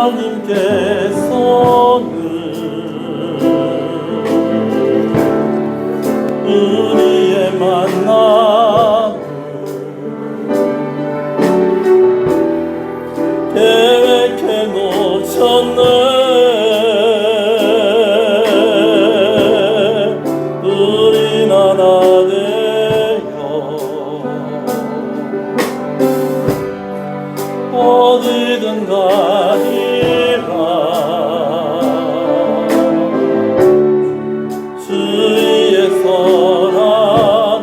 하나님께서는 우리의 만남을 계획해 놓으셨네. 우린 하나 되어 어디든 가리라. 주위에 설하며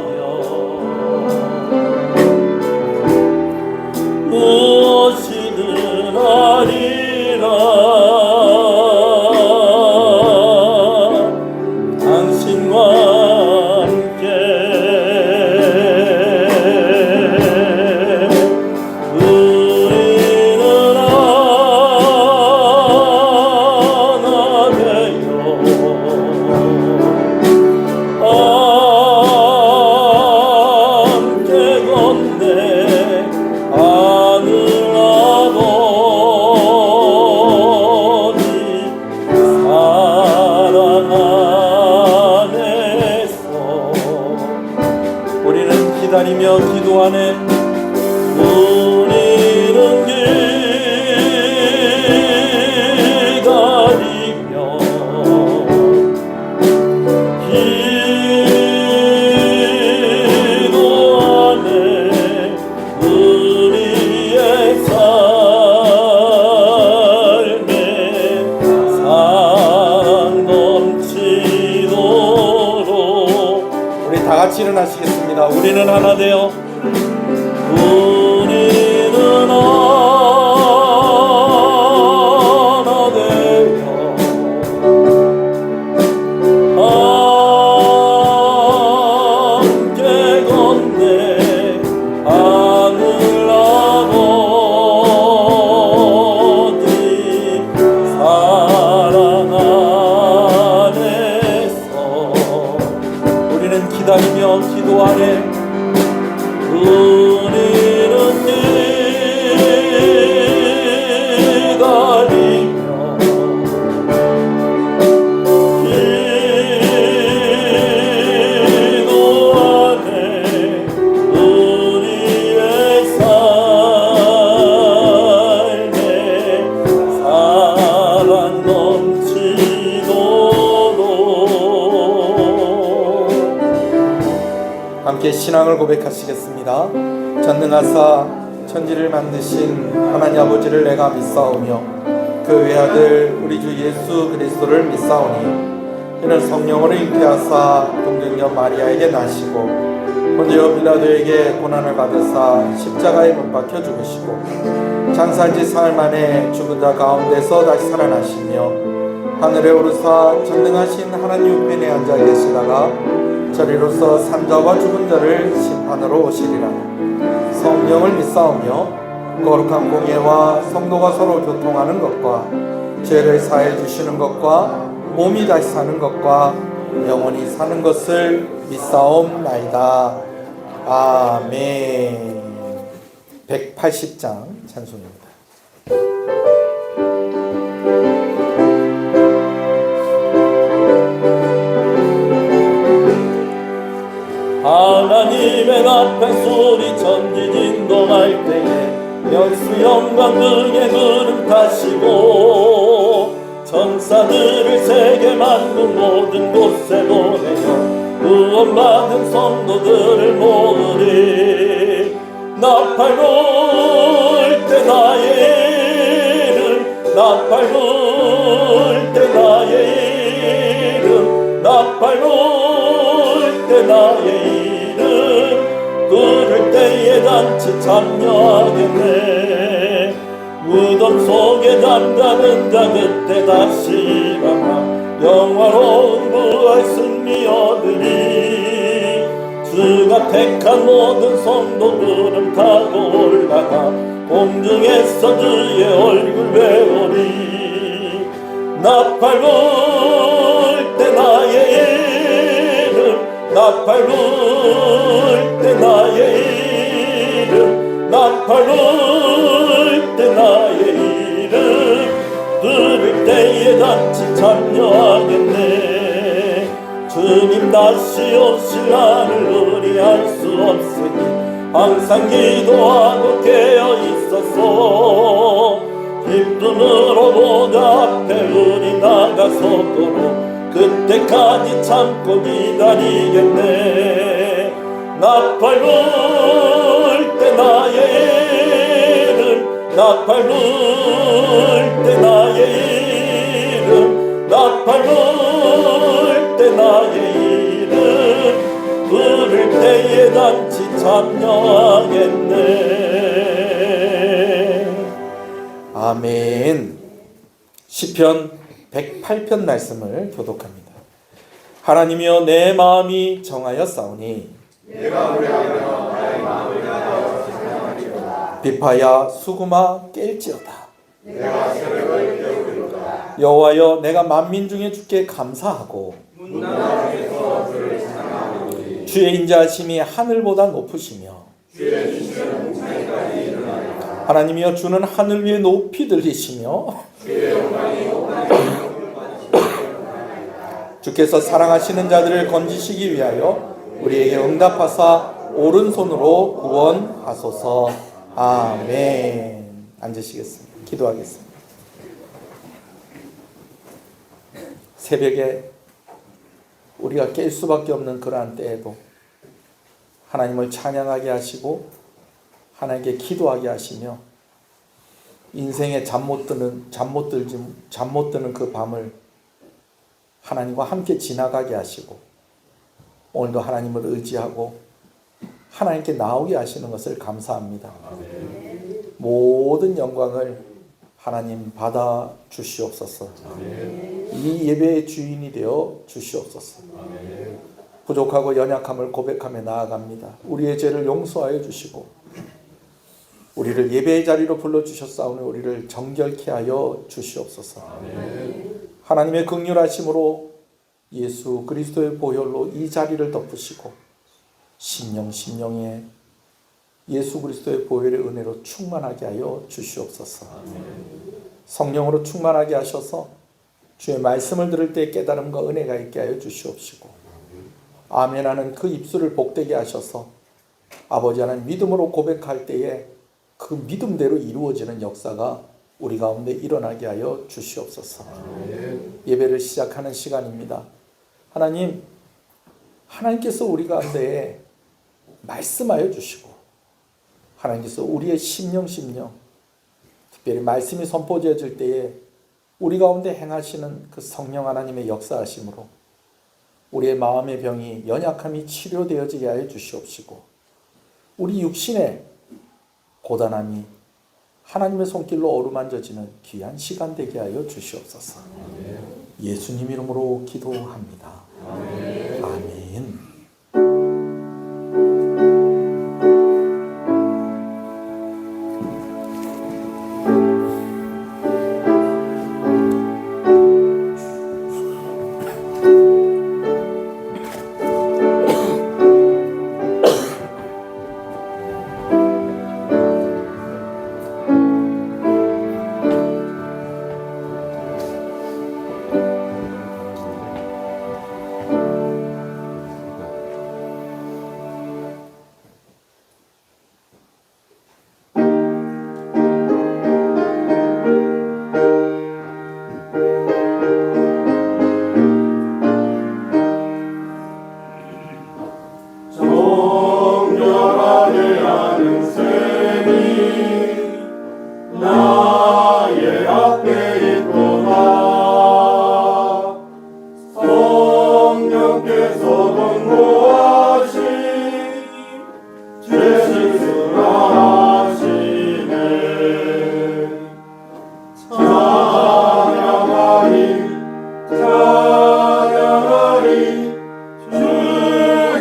무엇이든 하리라. 당신과 함께 우리는 하나 되어 함께 걷네. 하늘 아버지 사랑 안에서 우리는 기다리며 기도하네. 우리는 기다리며 기도하네. 우리의 삶에 사랑 넘치도록 우리 다 같이 일어나시겠습니다. 우리는 하나 되어 우리는 하나 되어 함께 걷네. 하늘 아버지 사랑 안에서 우리는 기다리며 기도하네. 우리는 기다리며 기도하네. 우리의 삶에 사랑 넘치도록 함께 신앙을 고백하시겠습니다. 전능하사 천지를 만드신 하나님 아버지를 내가 믿사오며 그 외아들 우리 주 예수 그리스도를 믿사오니 이는 성령으로 잉태하사 동정녀 마리아에게 나시고 본디오 빌라도에게 고난을 받으사 십자가에 못 박혀 죽으시고 장사한 지 사흘 만에 죽은 자 가운데서 다시 살아나시며 하늘에 오르사 전능하신 하나님 우편에 앉아 계시다가 저리로서 산자와 죽은 자를 심판하러 오시리라. 성령을 믿사오며 거룩한 공예와 성도가 서로 교통하는 것과 죄를 사해 주시는 것과 몸이 다시 사는 것과 영원히 사는 것을 믿사옵나이다. 아멘. 180장 찬송입니다. 하나님의 나팔 소리 천지 진동할 때에 열수 영광 등의 구름 타시고 천사들을 세계 만국 모든 곳에 보내며 구원받은 성도들을 모으리. 나팔 불 때 나의 이름 나팔 불 때 나의 이름 나팔 불 때 나의 이름 부를 때에 잔치 참여하겠네. 무덤 속에 잠자는 자 그때 다시 일어나 영화로운 부활 승리 얻으리. 주가 택한 모든 성도들은 타고 올라가 공중에서 주의 얼굴 배우리. 나팔 불 때 나의 이름 나팔 불 때 나의 이름 나팔 불 때 나의 이름 항상 기도하고 깨어 있었소. 기쁨으로 보좌 앞에 우리 나가서도록 그때까지 참고 기다리겠네. 나팔 불 때 나의 이름, 나팔 불 때 나의 이름, 나팔 불 때 나의 이름, 부를 때에 단지 참여하겠네. 아멘. 시편 108편 말씀을 교독합니다. 하나님이여 내 마음이 정하였사오니 내가 우려하며 나의 마음을 다하여 신앙하리로다. 비파야 수구마 깰지어다. 내가 새벽을 깨우리로다. 여호와여 내가 만민 중에 주께 감사하고 문나라 중에서 주를 찬양하리로다. 주의 인자하심이 하늘보다 높으시며 주의 주시는 창에까지 일어나리로다. 하나님이여 주는 하늘 위에 높이 들리시며 주의 영광이 주께서 사랑하시는 자들을 건지시기 위하여 우리에게 응답하사 오른손으로 구원하소서. 아멘. 앉으시겠습니다. 기도하겠습니다. 새벽에 우리가 깰 수밖에 없는 그러한 때에도 하나님을 찬양하게 하시고 하나님께 기도하게 하시며 인생에 잠 못 드는 그 밤을 하나님과 함께 지나가게 하시고 오늘도 하나님을 의지하고 하나님께 나오게 하시는 것을 감사합니다. 모든 영광을 하나님 받아 주시옵소서. 이 예배의 주인이 되어 주시옵소서. 부족하고 연약함을 고백하며 나아갑니다. 우리의 죄를 용서하여 주시고 우리를 예배의 자리로 불러주셨사오니 우리를 정결케 하여 주시옵소서. 하나님의 긍휼하심으로 예수 그리스도의 보혈로 이 자리를 덮으시고 심령에 예수 그리스도의 보혈의 은혜로 충만하게 하여 주시옵소서. 성령으로 충만하게 하셔서 주의 말씀을 들을 때 깨달음과 은혜가 있게 하여 주시옵시고 아멘하는 그 입술을 복되게 하셔서 아버지 하나님 믿음으로 고백할 때에 그 믿음대로 이루어지는 역사가 우리 가운데 일어나게 하여 주시옵소서. 예배를 시작하는 시간입니다. 하나님, 하나님께서 우리 가운데 말씀하여 주시고 하나님께서 우리의 심령 특별히 말씀이 선포되어질 때에 우리 가운데 행하시는 그 성령 하나님의 역사하심으로 우리의 마음의 병이 연약함이 치료되어지게 하여 주시옵시고 우리 육신의 고단함이 하나님의 손길로 어루만져지는 귀한 시간 되게 하여 주시옵소서. 예수님 이름으로 기도합니다. 아멘.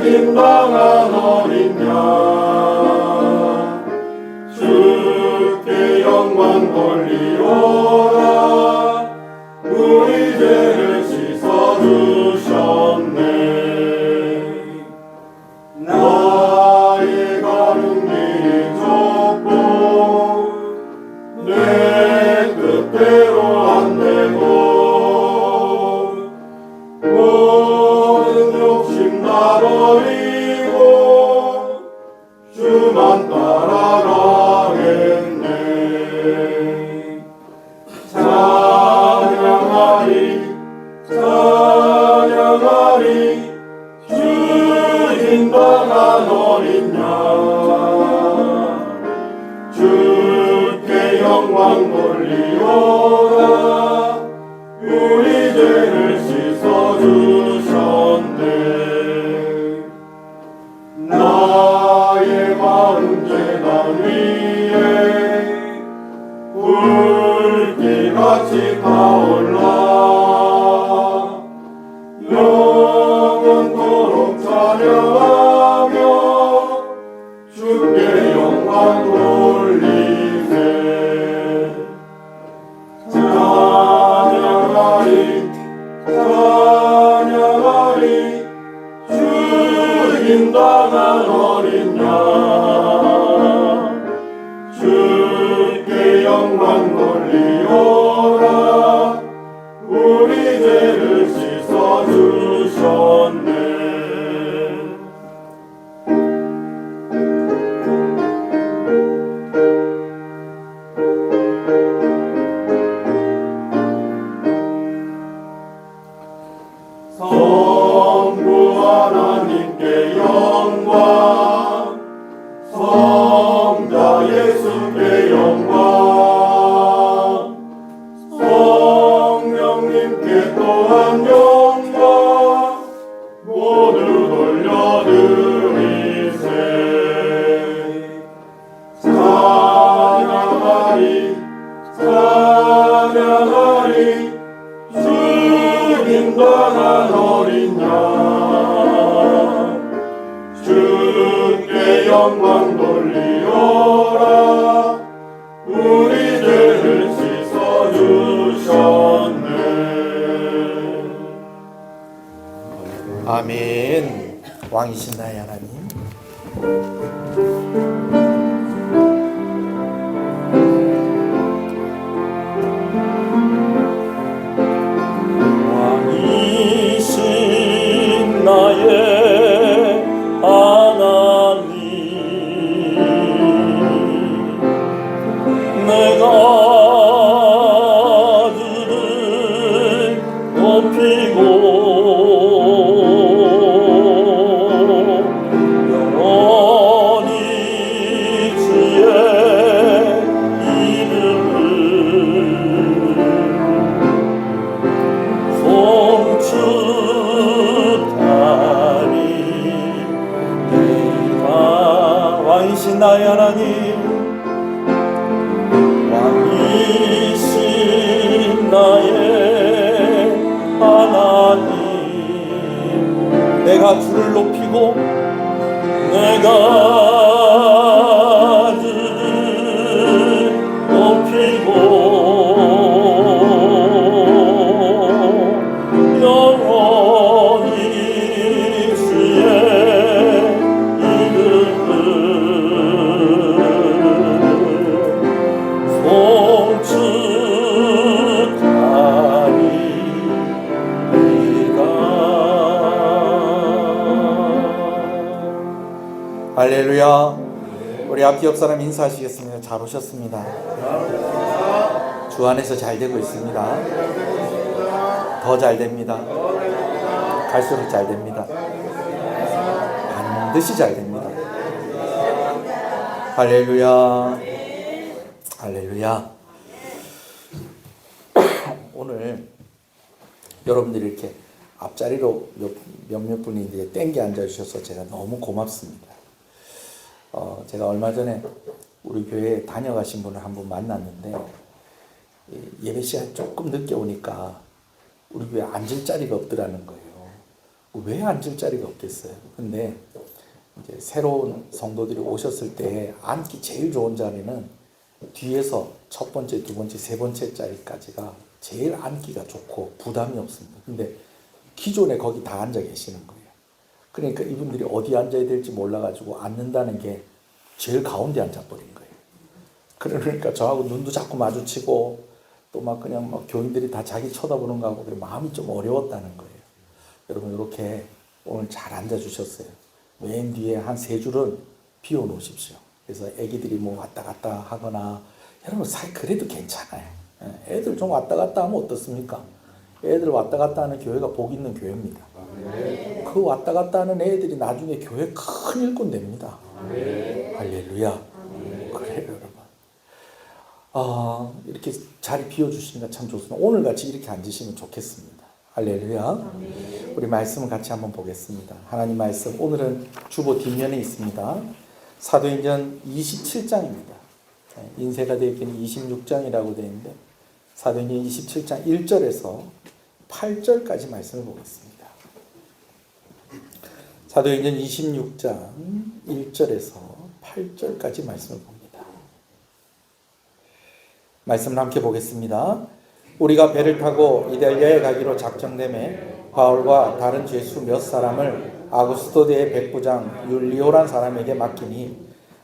신방한 어린 양 주께 영광 돌리오라. 우리 죄를 씻어주셨네. 나의 가는 길이 좁 주만 따라가겠네. 찬양하리 찬양하리 주 인도한 어린 양 주께 영광 돌리오라. 우리 죄를 씻어주셨네. 나의 마음 제단 위에 불길같이 타올라 영원토록 찬양하며 주께 영광 돌리세. 찬양하리 찬양하리 주 인도한 어린 양 주께 영광 돌리오라. 우리 죄를 씻어주셨네. 성부 하나님께 영광 성자 예수께 영광 성령님께 또한 영광 모두 돌려드리세. 찬양하리 찬양하리 주 인도한 어린 양 주께 영광 돌리오라. 우리 죄를 씻어주셨네. 아멘. 왕이신 나의 하나님, 왕이신 나의 하나님, 내가 주를 높이고 영원히 주의 이름을 송축하리이다. 왕이신 나의 하나님, 왕이신 나의 하나님, 내가 주를 높이고 내가 주를 높이고 영원히 주의 이름을 송축하리이다. 할렐루야. 우리 앞 옆 사람 인사하시겠습니다. 잘 오셨습니다. 주 안에서 잘 되고 있습니다. 더 잘 됩니다. 갈수록 잘 됩니다. 반드시 잘 됩니다. 할렐루야. 할렐루야. 오늘 여러분들이 이렇게 앞자리로 몇몇 분이 이제 땡겨 앉아 주셔서 제가 너무 고맙습니다. 제가 얼마 전에 우리 교회에 다녀가신 분을 한 분 만났는데 예배 시간 조금 늦게 오니까 우리 교회에 앉을 자리가 없더라는 거예요. 왜 앉을 자리가 없겠어요? 근데 이제 새로운 성도들이 오셨을 때 앉기 제일 좋은 자리는 뒤에서 첫 번째, 두 번째, 세 번째 자리까지가 제일 앉기가 좋고 부담이 없습니다. 근데 기존에 거기 다 앉아 계시는 거예요. 그러니까 이분들이 어디 앉아야 될지 몰라가지고 앉는다는 게 제일 가운데 앉아버린 거예요. 그러니까 저하고 눈도 자꾸 마주치고 또 막 그냥 막 교인들이 다 자기 쳐다보는 거 하고 마음이 좀 어려웠다는 거예요. 여러분 이렇게 오늘 잘 앉아주셨어요. 맨 뒤에 한 세 줄은 비워 놓으십시오. 그래서 애기들이 뭐 왔다 갔다 하거나, 여러분 그래도 괜찮아요. 애들 좀 왔다 갔다 하면 어떻습니까? 애들 왔다 갔다 하는 교회가 복 있는 교회입니다. 그 왔다 갔다 하는 애들이 나중에 교회 큰 일꾼 됩니다. 할렐루야. 그래요, 여러분. 이렇게 자리 비워주시니까 참 좋습니다. 오늘같이 이렇게 앉으시면 좋겠습니다. 할렐루야. 우리 말씀을 같이 한번 보겠습니다. 하나님 말씀, 오늘은 주보 뒷면에 있습니다. 사도행전 27장입니다. 인쇄가 되어 있기는 26장이라고 되어 있는데, 사도행전 27장 1절에서 8절까지 말씀을 보겠습니다. 사도행전 26장 1절에서 8절까지 말씀을 봅니다. 말씀을 함께 보겠습니다. 우리가 배를 타고 이달리아에 가기로 작정되매 바울과 다른 죄수 몇 사람을 아구스토대의 백부장 율리오란 사람에게 맡기니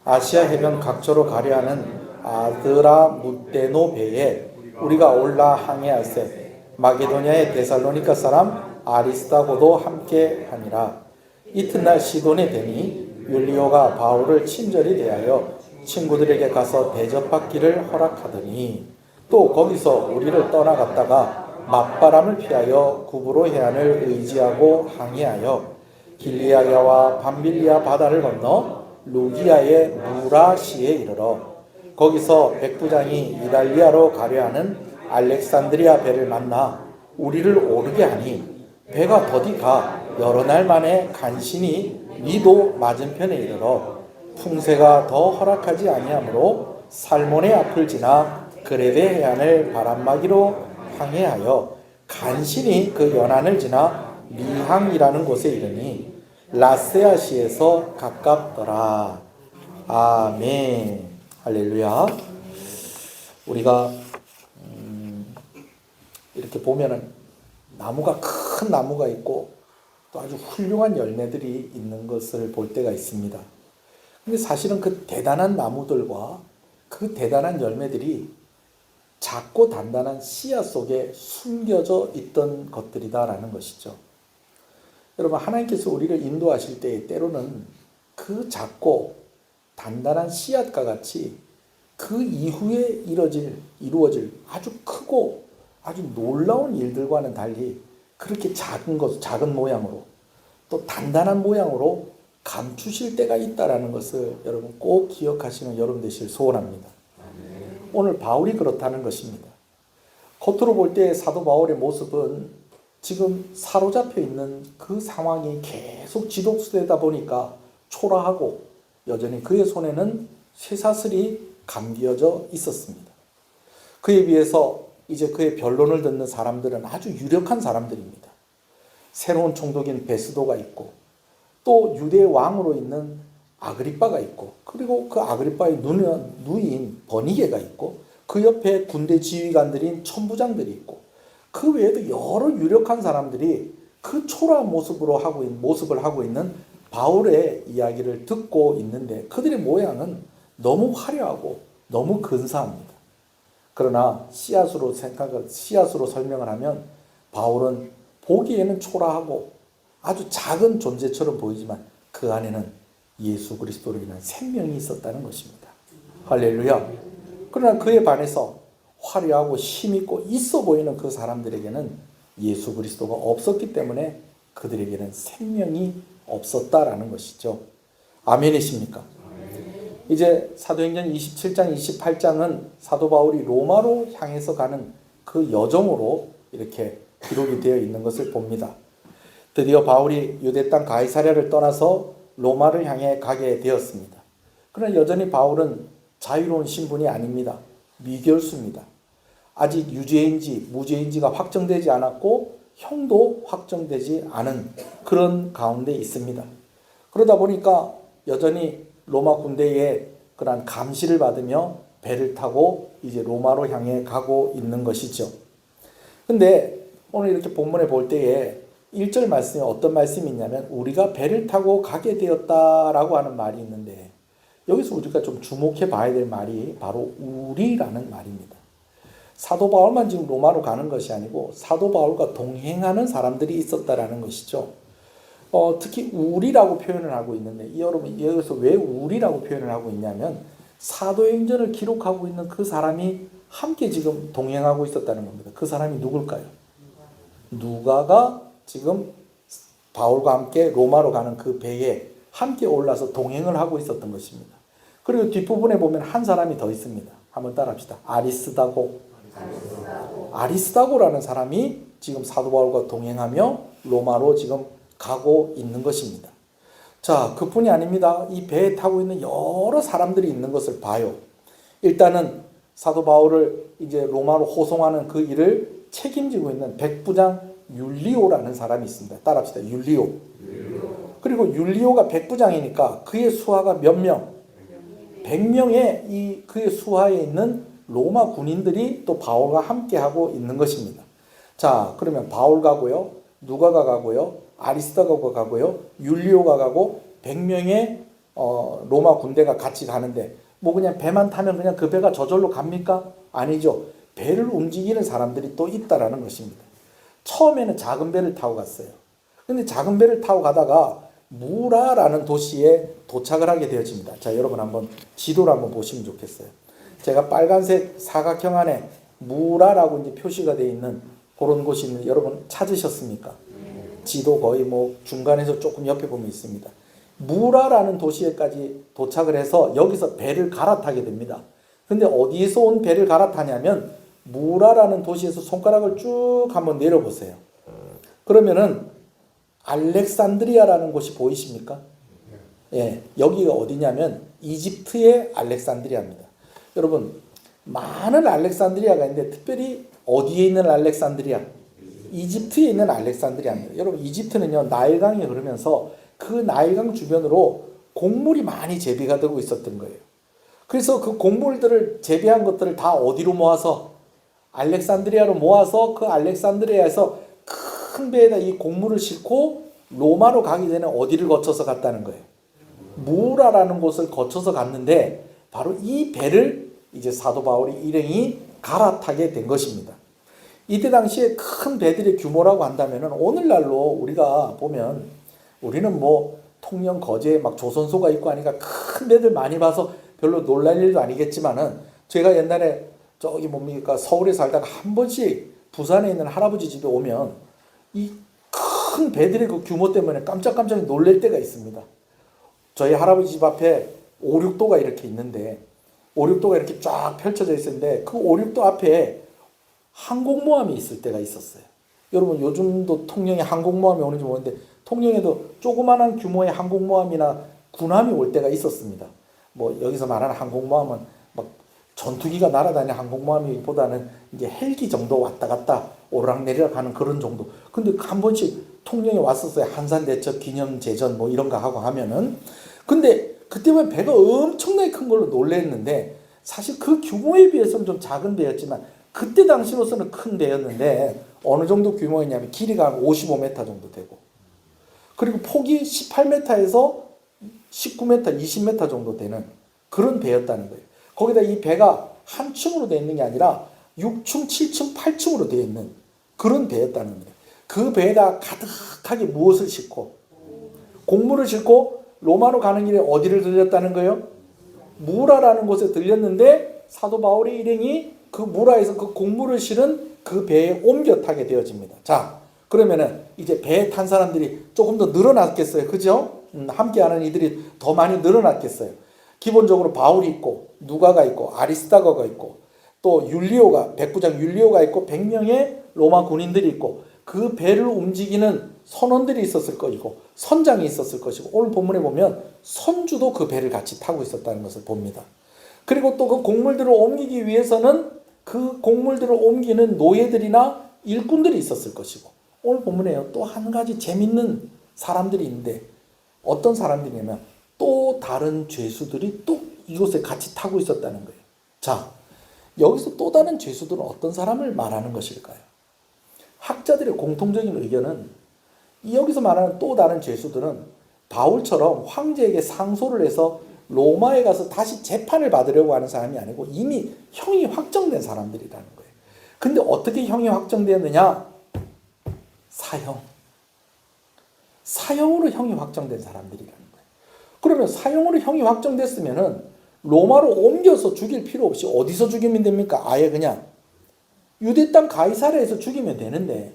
아시아 해변 각처로 가려 하는 아드라무테노 배에 우리가 올라 항해할세 마게도냐의 데살로니가 사람 아리스다고도 함께 하니라. 이튿날 시돈에 되니 율리오가 바울을 친절히 대하여 친구들에게 가서 대접받기를 허락하더니 또 거기서 우리를 떠나갔다가 맞바람을 피하여 구브로 해안을 의지하고 항해하여 길리아야와 밤빌리아 바다를 건너 루기아의 무라시에 이르러 거기서 백부장이 이달리아로 가려 하는 알렉산드리아 배를 만나 우리를 오르게 하니 배가 더디 가 여러 날 만에 간신히 니도 맞은편에 이르러 풍세가 더 허락하지 아니하므로 살몬의 앞을 지나 그레데 해안을 바람막이로 항해하여 간신히 그 연안을 지나 리항이라는 곳에 이르니 라세아시에서 가깝더라. 아멘. 할렐루야. 우리가 이렇게 보면은 나무가 큰 나무가 있고 또 아주 훌륭한 열매들이 있는 것을 볼 때가 있습니다. 근데 사실은 그 대단한 나무들과 그 대단한 열매들이 작고 단단한 씨앗 속에 숨겨져 있던 것들이다라는 것이죠. 여러분, 하나님께서 우리를 인도하실 때 때로는 그 작고 단단한 씨앗과 같이 그 이후에 이루어질 아주 크고 아주 놀라운 일들과는 달리 그렇게 작은 모양으로 또 단단한 모양으로 감추실 때가 있다라는 것을 여러분 꼭 기억하시는 여러분 되시길 소원합니다. 오늘 바울이 그렇다는 것입니다. 겉으로 볼 때 사도 바울의 모습은 지금 사로잡혀 있는 그 상황이 계속 지독되다 보니까 초라하고 여전히 그의 손에는 쇠사슬이 감겨져 있었습니다. 그에 비해서 이제 그의 변론을 듣는 사람들은 아주 유력한 사람들입니다. 새로운 총독인 베스도가 있고 또 유대 왕으로 있는 아그리빠가 있고 그리고 그 아그리빠의 누이인 버니게가 있고 그 옆에 군대 지휘관들인 천부장들이 있고 그 외에도 여러 유력한 사람들이 그 초라한 모습을 하고 있는 바울의 이야기를 듣고 있는데 그들의 모양은 너무 화려하고 너무 근사합니다. 그러나 씨앗으로 설명을 하면 바울은 보기에는 초라하고 아주 작은 존재처럼 보이지만 그 안에는 예수 그리스도로 인한 생명이 있었다는 것입니다. 할렐루야. 그러나 그에 반해서 화려하고 힘있고 있어 보이는 그 사람들에게는 예수 그리스도가 없었기 때문에 그들에게는 생명이 없었다라는 것이죠. 아멘이십니까? 이제 사도행전 27장, 28장은 사도 바울이 로마로 향해서 가는 그 여정으로 이렇게 기록이 되어 있는 것을 봅니다. 드디어 바울이 유대 땅 가이사랴를 떠나서 로마를 향해 가게 되었습니다. 그러나 여전히 바울은 자유로운 신분이 아닙니다. 미결수입니다. 아직 유죄인지 무죄인지가 확정되지 않았고 형도 확정되지 않은 그런 가운데 있습니다. 그러다 보니까 여전히 로마 군대의 그러한 감시를 받으며 배를 타고 이제 로마로 향해 가고 있는 것이죠. 근데 오늘 이렇게 본문에 볼 때에 1절 말씀에 어떤 말씀이 있냐면 우리가 배를 타고 가게 되었다라고 하는 말이 있는데 여기서 우리가 좀 주목해 봐야 될 말이 바로 우리라는 말입니다. 사도 바울만 지금 로마로 가는 것이 아니고 사도 바울과 동행하는 사람들이 있었다라는 것이죠. 특히 우리라고 표현을 하고 있는데 여러분 여기서 왜 우리라고 표현을 하고 있냐면 사도행전을 기록하고 있는 그 사람이 함께 지금 동행하고 있었다는 겁니다. 그 사람이 누굴까요? 누가가 지금 바울과 함께 로마로 가는 그 배에 함께 올라서 동행을 하고 있었던 것입니다. 그리고 뒷부분에 보면 한 사람이 더 있습니다. 한번 따라합시다. 아리스다고라는 사람이 지금 사도 바울과 동행하며 로마로 지금 가고 있는 것입니다. 자, 그뿐이 아닙니다. 이 배에 타고 있는 여러 사람들이 있는 것을 봐요. 일단은 사도 바울을 이제 로마로 호송하는 그 일을 책임지고 있는 백부장 율리오라는 사람이 있습니다. 따라합시다. 율리오. 그리고 율리오가 백부장이니까 그의 수하가 몇 명? 100명의 이 그의 수하에 있는 로마 군인들이 또 바울과 함께하고 있는 것입니다. 자, 그러면 바울 가고요. 누가가 가고요. 아리스다고가 가고요. 율리오가 가고 100명의 로마 군대가 같이 가는데 뭐 그냥 배만 타면 그냥 그 배가 저절로 갑니까? 아니죠. 배를 움직이는 사람들이 또 있다라는 것입니다. 처음에는 작은 배를 타고 갔어요. 근데 작은 배를 타고 가다가 무라라는 도시에 도착을 하게 되어집니다. 자, 여러분 한번 지도를 한번 보시면 좋겠어요. 제가 빨간색 사각형 안에 무라라고 이제 표시가 되어 있는 그런 곳이 있는 여러분 찾으셨습니까? 지도 거의 뭐 중간에서 조금 옆에 보면 있습니다. 무라라는 도시에까지 도착을 해서 여기서 배를 갈아타게 됩니다. 근데 어디에서 온 배를 갈아타냐면 무라라는 도시에서 손가락을 쭉 한번 내려보세요. 그러면은 알렉산드리아라는 곳이 보이십니까? 예, 여기가 어디냐면 이집트의 알렉산드리아입니다. 여러분 많은 알렉산드리아가 있는데 특별히 어디에 있는 알렉산드리아? 이집트에 있는 알렉산드리아입니다. 여러분 이집트는요 나일강이 흐르면서 그 나일강 주변으로 곡물이 많이 재배가 되고 있었던 거예요. 그래서 그 곡물들을 재배한 것들을 다 어디로 모아서 알렉산드리아로 모아서 그 알렉산드리아에서 큰 배에다 이 곡물을 싣고 로마로 가기 전에 어디를 거쳐서 갔다는 거예요. 무라라는 곳을 거쳐서 갔는데 바로 이 배를 이제 사도 바울이 일행이 갈아타게 된 것입니다. 이때 당시에 큰 배들의 규모라고 한다면 오늘날로 우리가 보면 우리는 뭐 통영 거제에 막 조선소가 있고 하니까 큰 배들 많이 봐서 별로 놀랄 일도 아니겠지만은 제가 옛날에 저기 뭡니까 서울에 살다가 한 번씩 부산에 있는 할아버지 집에 오면 이 큰 배들의 그 규모 때문에 깜짝깜짝 놀랄 때가 있습니다. 저희 할아버지 집 앞에 5, 6도가 이렇게 있는데 5, 6도가 이렇게 쫙 펼쳐져 있었는데 그 5, 6도 앞에 항공모함이 있을 때가 있었어요. 여러분 요즘도 통영에 항공모함이 오는지 모르는데 통영에도 조그마한 규모의 항공모함이나 군함이 올 때가 있었습니다. 뭐 여기서 말하는 항공모함은 막 전투기가 날아다니는 항공모함이보다는 이제 헬기 정도 왔다 갔다 오르락내리락 하는 그런 정도. 근데 한 번씩 통영에 왔었어요. 한산대첩 기념제전 뭐 이런 거 하고 하면은. 근데 그때 보면 배가 엄청나게 큰 걸로 놀랬는데 사실 그 규모에 비해서는 좀 작은 배였지만 그때 당시로서는 큰 배였는데 어느 정도 규모였냐면 길이가 한 55m 정도 되고 그리고 폭이 18m에서 19m, 20m 정도 되는 그런 배였다는 거예요. 거기다 이 배가 한 층으로 되어 있는 게 아니라 6층, 7층, 8층으로 되어 있는 그런 배였다는 거예요. 그 배에다 가득하게 무엇을 싣고 곡물을 싣고 로마로 가는 길에 어디를 들렸다는 거예요? 무라라는 곳에 들렸는데 사도 바울의 일행이 그 무라에서 그 곡물을 실은 그 배에 옮겨 타게 되어집니다. 자, 그러면은 이제 배에 탄 사람들이 조금 더 늘어났겠어요. 그죠? 함께하는 이들이 더 많이 늘어났겠어요. 기본적으로 바울이 있고 누가가 있고 아리스다거가 있고 또 율리오가 백부장 율리오가 있고 100명의 로마 군인들이 있고 그 배를 움직이는 선원들이 있었을 것이고 선장이 있었을 것이고 오늘 본문에 보면 선주도 그 배를 같이 타고 있었다는 것을 봅니다. 그리고 또 그 곡물들을 옮기기 위해서는 그 곡물들을 옮기는 노예들이나 일꾼들이 있었을 것이고 오늘 본문에요. 또 한 가지 재밌는 사람들이 있는데 어떤 사람들이냐면 또 다른 죄수들이 또 이곳에 같이 타고 있었다는 거예요. 자, 여기서 또 다른 죄수들은 어떤 사람을 말하는 것일까요? 학자들의 공통적인 의견은 여기서 말하는 또 다른 죄수들은 바울처럼 황제에게 상소를 해서 로마에 가서 다시 재판을 받으려고 하는 사람이 아니고 이미 형이 확정된 사람들이라는 거예요. 근데 어떻게 형이 확정되었느냐? 사형. 사형으로 형이 확정된 사람들이라는 거예요. 그러면 사형으로 형이 확정됐으면은 로마로 옮겨서 죽일 필요 없이 어디서 죽이면 됩니까? 아예 그냥 유대 땅 가이사랴에서 죽이면 되는데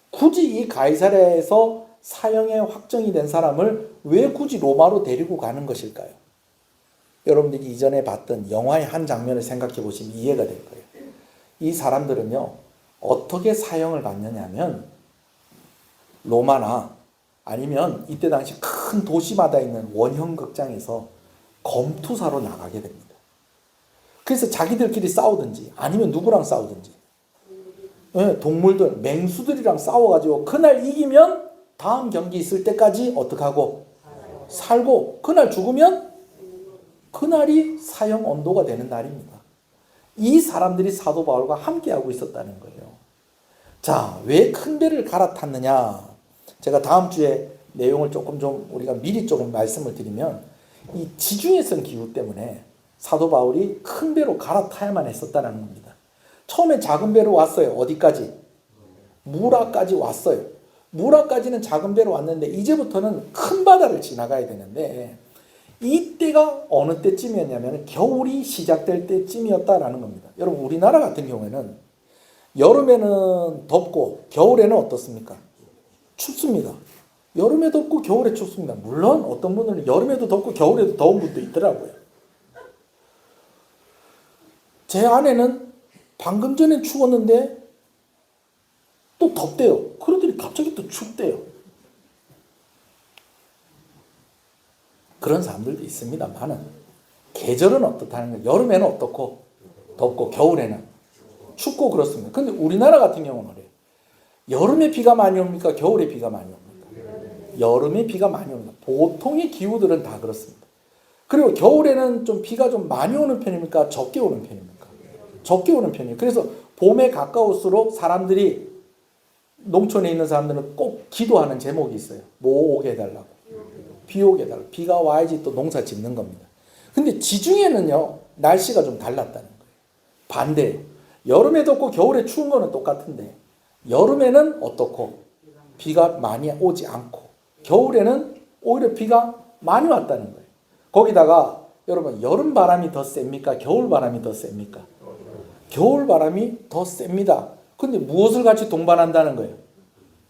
굳이 이 가이사랴에서 사형에 확정이 된 사람을 왜 굳이 로마로 데리고 가는 것일까요? 여러분들이 이전에 봤던 영화의 한 장면을 생각해 보시면 이해가 될 거예요. 이 사람들은요, 어떻게 사형을 받느냐면 로마나 아니면 이때 당시 큰 도시마다 있는 원형 극장에서 검투사로 나가게 됩니다. 그래서 자기들끼리 싸우든지 아니면 누구랑 싸우든지, 동물들, 맹수들이랑 싸워가지고 그날 이기면 다음 경기 있을 때까지 어떻게 하고 살고, 그날 죽으면 그날이 사형 언도가 되는 날입니다. 이 사람들이 사도 바울과 함께하고 있었다는 거예요. 자, 왜 큰 배를 갈아탔느냐? 제가 다음 주에 내용을 조금 좀 우리가 미리 조금 말씀을 드리면, 이 지중해성 기후 때문에 사도 바울이 큰 배로 갈아타야만 했었다는 겁니다. 처음에 작은 배로 왔어요. 어디까지? 무라까지 왔어요. 무라까지는 작은 배로 왔는데 이제부터는 큰 바다를 지나가야 되는데, 이때가 어느 때쯤이었냐면 겨울이 시작될 때쯤이었다라는 겁니다. 여러분, 우리나라 같은 경우에는 여름에는 덥고 겨울에는 어떻습니까? 춥습니다. 여름에 덥고 겨울에 춥습니다. 물론 어떤 분들은 여름에도 덥고 겨울에도 더운 분도 있더라고요. 제 아내는 방금 전에 추웠는데 또 덥대요. 그러더니 갑자기 또 춥대요. 그런 사람들도 있습니다만은 계절은 어떻다는 거예요. 여름에는 어떻고 덥고 겨울에는 춥고 그렇습니다. 근데 우리나라 같은 경우는 그래요. 여름에 비가 많이 옵니까? 겨울에 비가 많이 옵니까? 여름에 비가 많이 옵니다. 보통의 기후들은 다 그렇습니다. 그리고 겨울에는 좀 비가 좀 많이 오는 편입니까? 적게 오는 편입니까? 적게 오는 편이에요. 그래서 봄에 가까울수록 사람들이, 농촌에 있는 사람들은 꼭 기도하는 제목이 있어요. 뭐 오게 해달라고. 비 오게 해달라고. 비가 와야지 또 농사 짓는 겁니다. 근데 지중해는요, 날씨가 좀 달랐다는 거예요. 반대예요. 여름에 덥고 겨울에 추운 거는 똑같은데 여름에는 어떻고 비가 많이 오지 않고 겨울에는 오히려 비가 많이 왔다는 거예요. 거기다가 여러분, 여름 바람이 더 셉니까? 겨울 바람이 더 셉니까? 겨울 바람이 더 셉니다. 근데 무엇을 같이 동반한다는 거예요?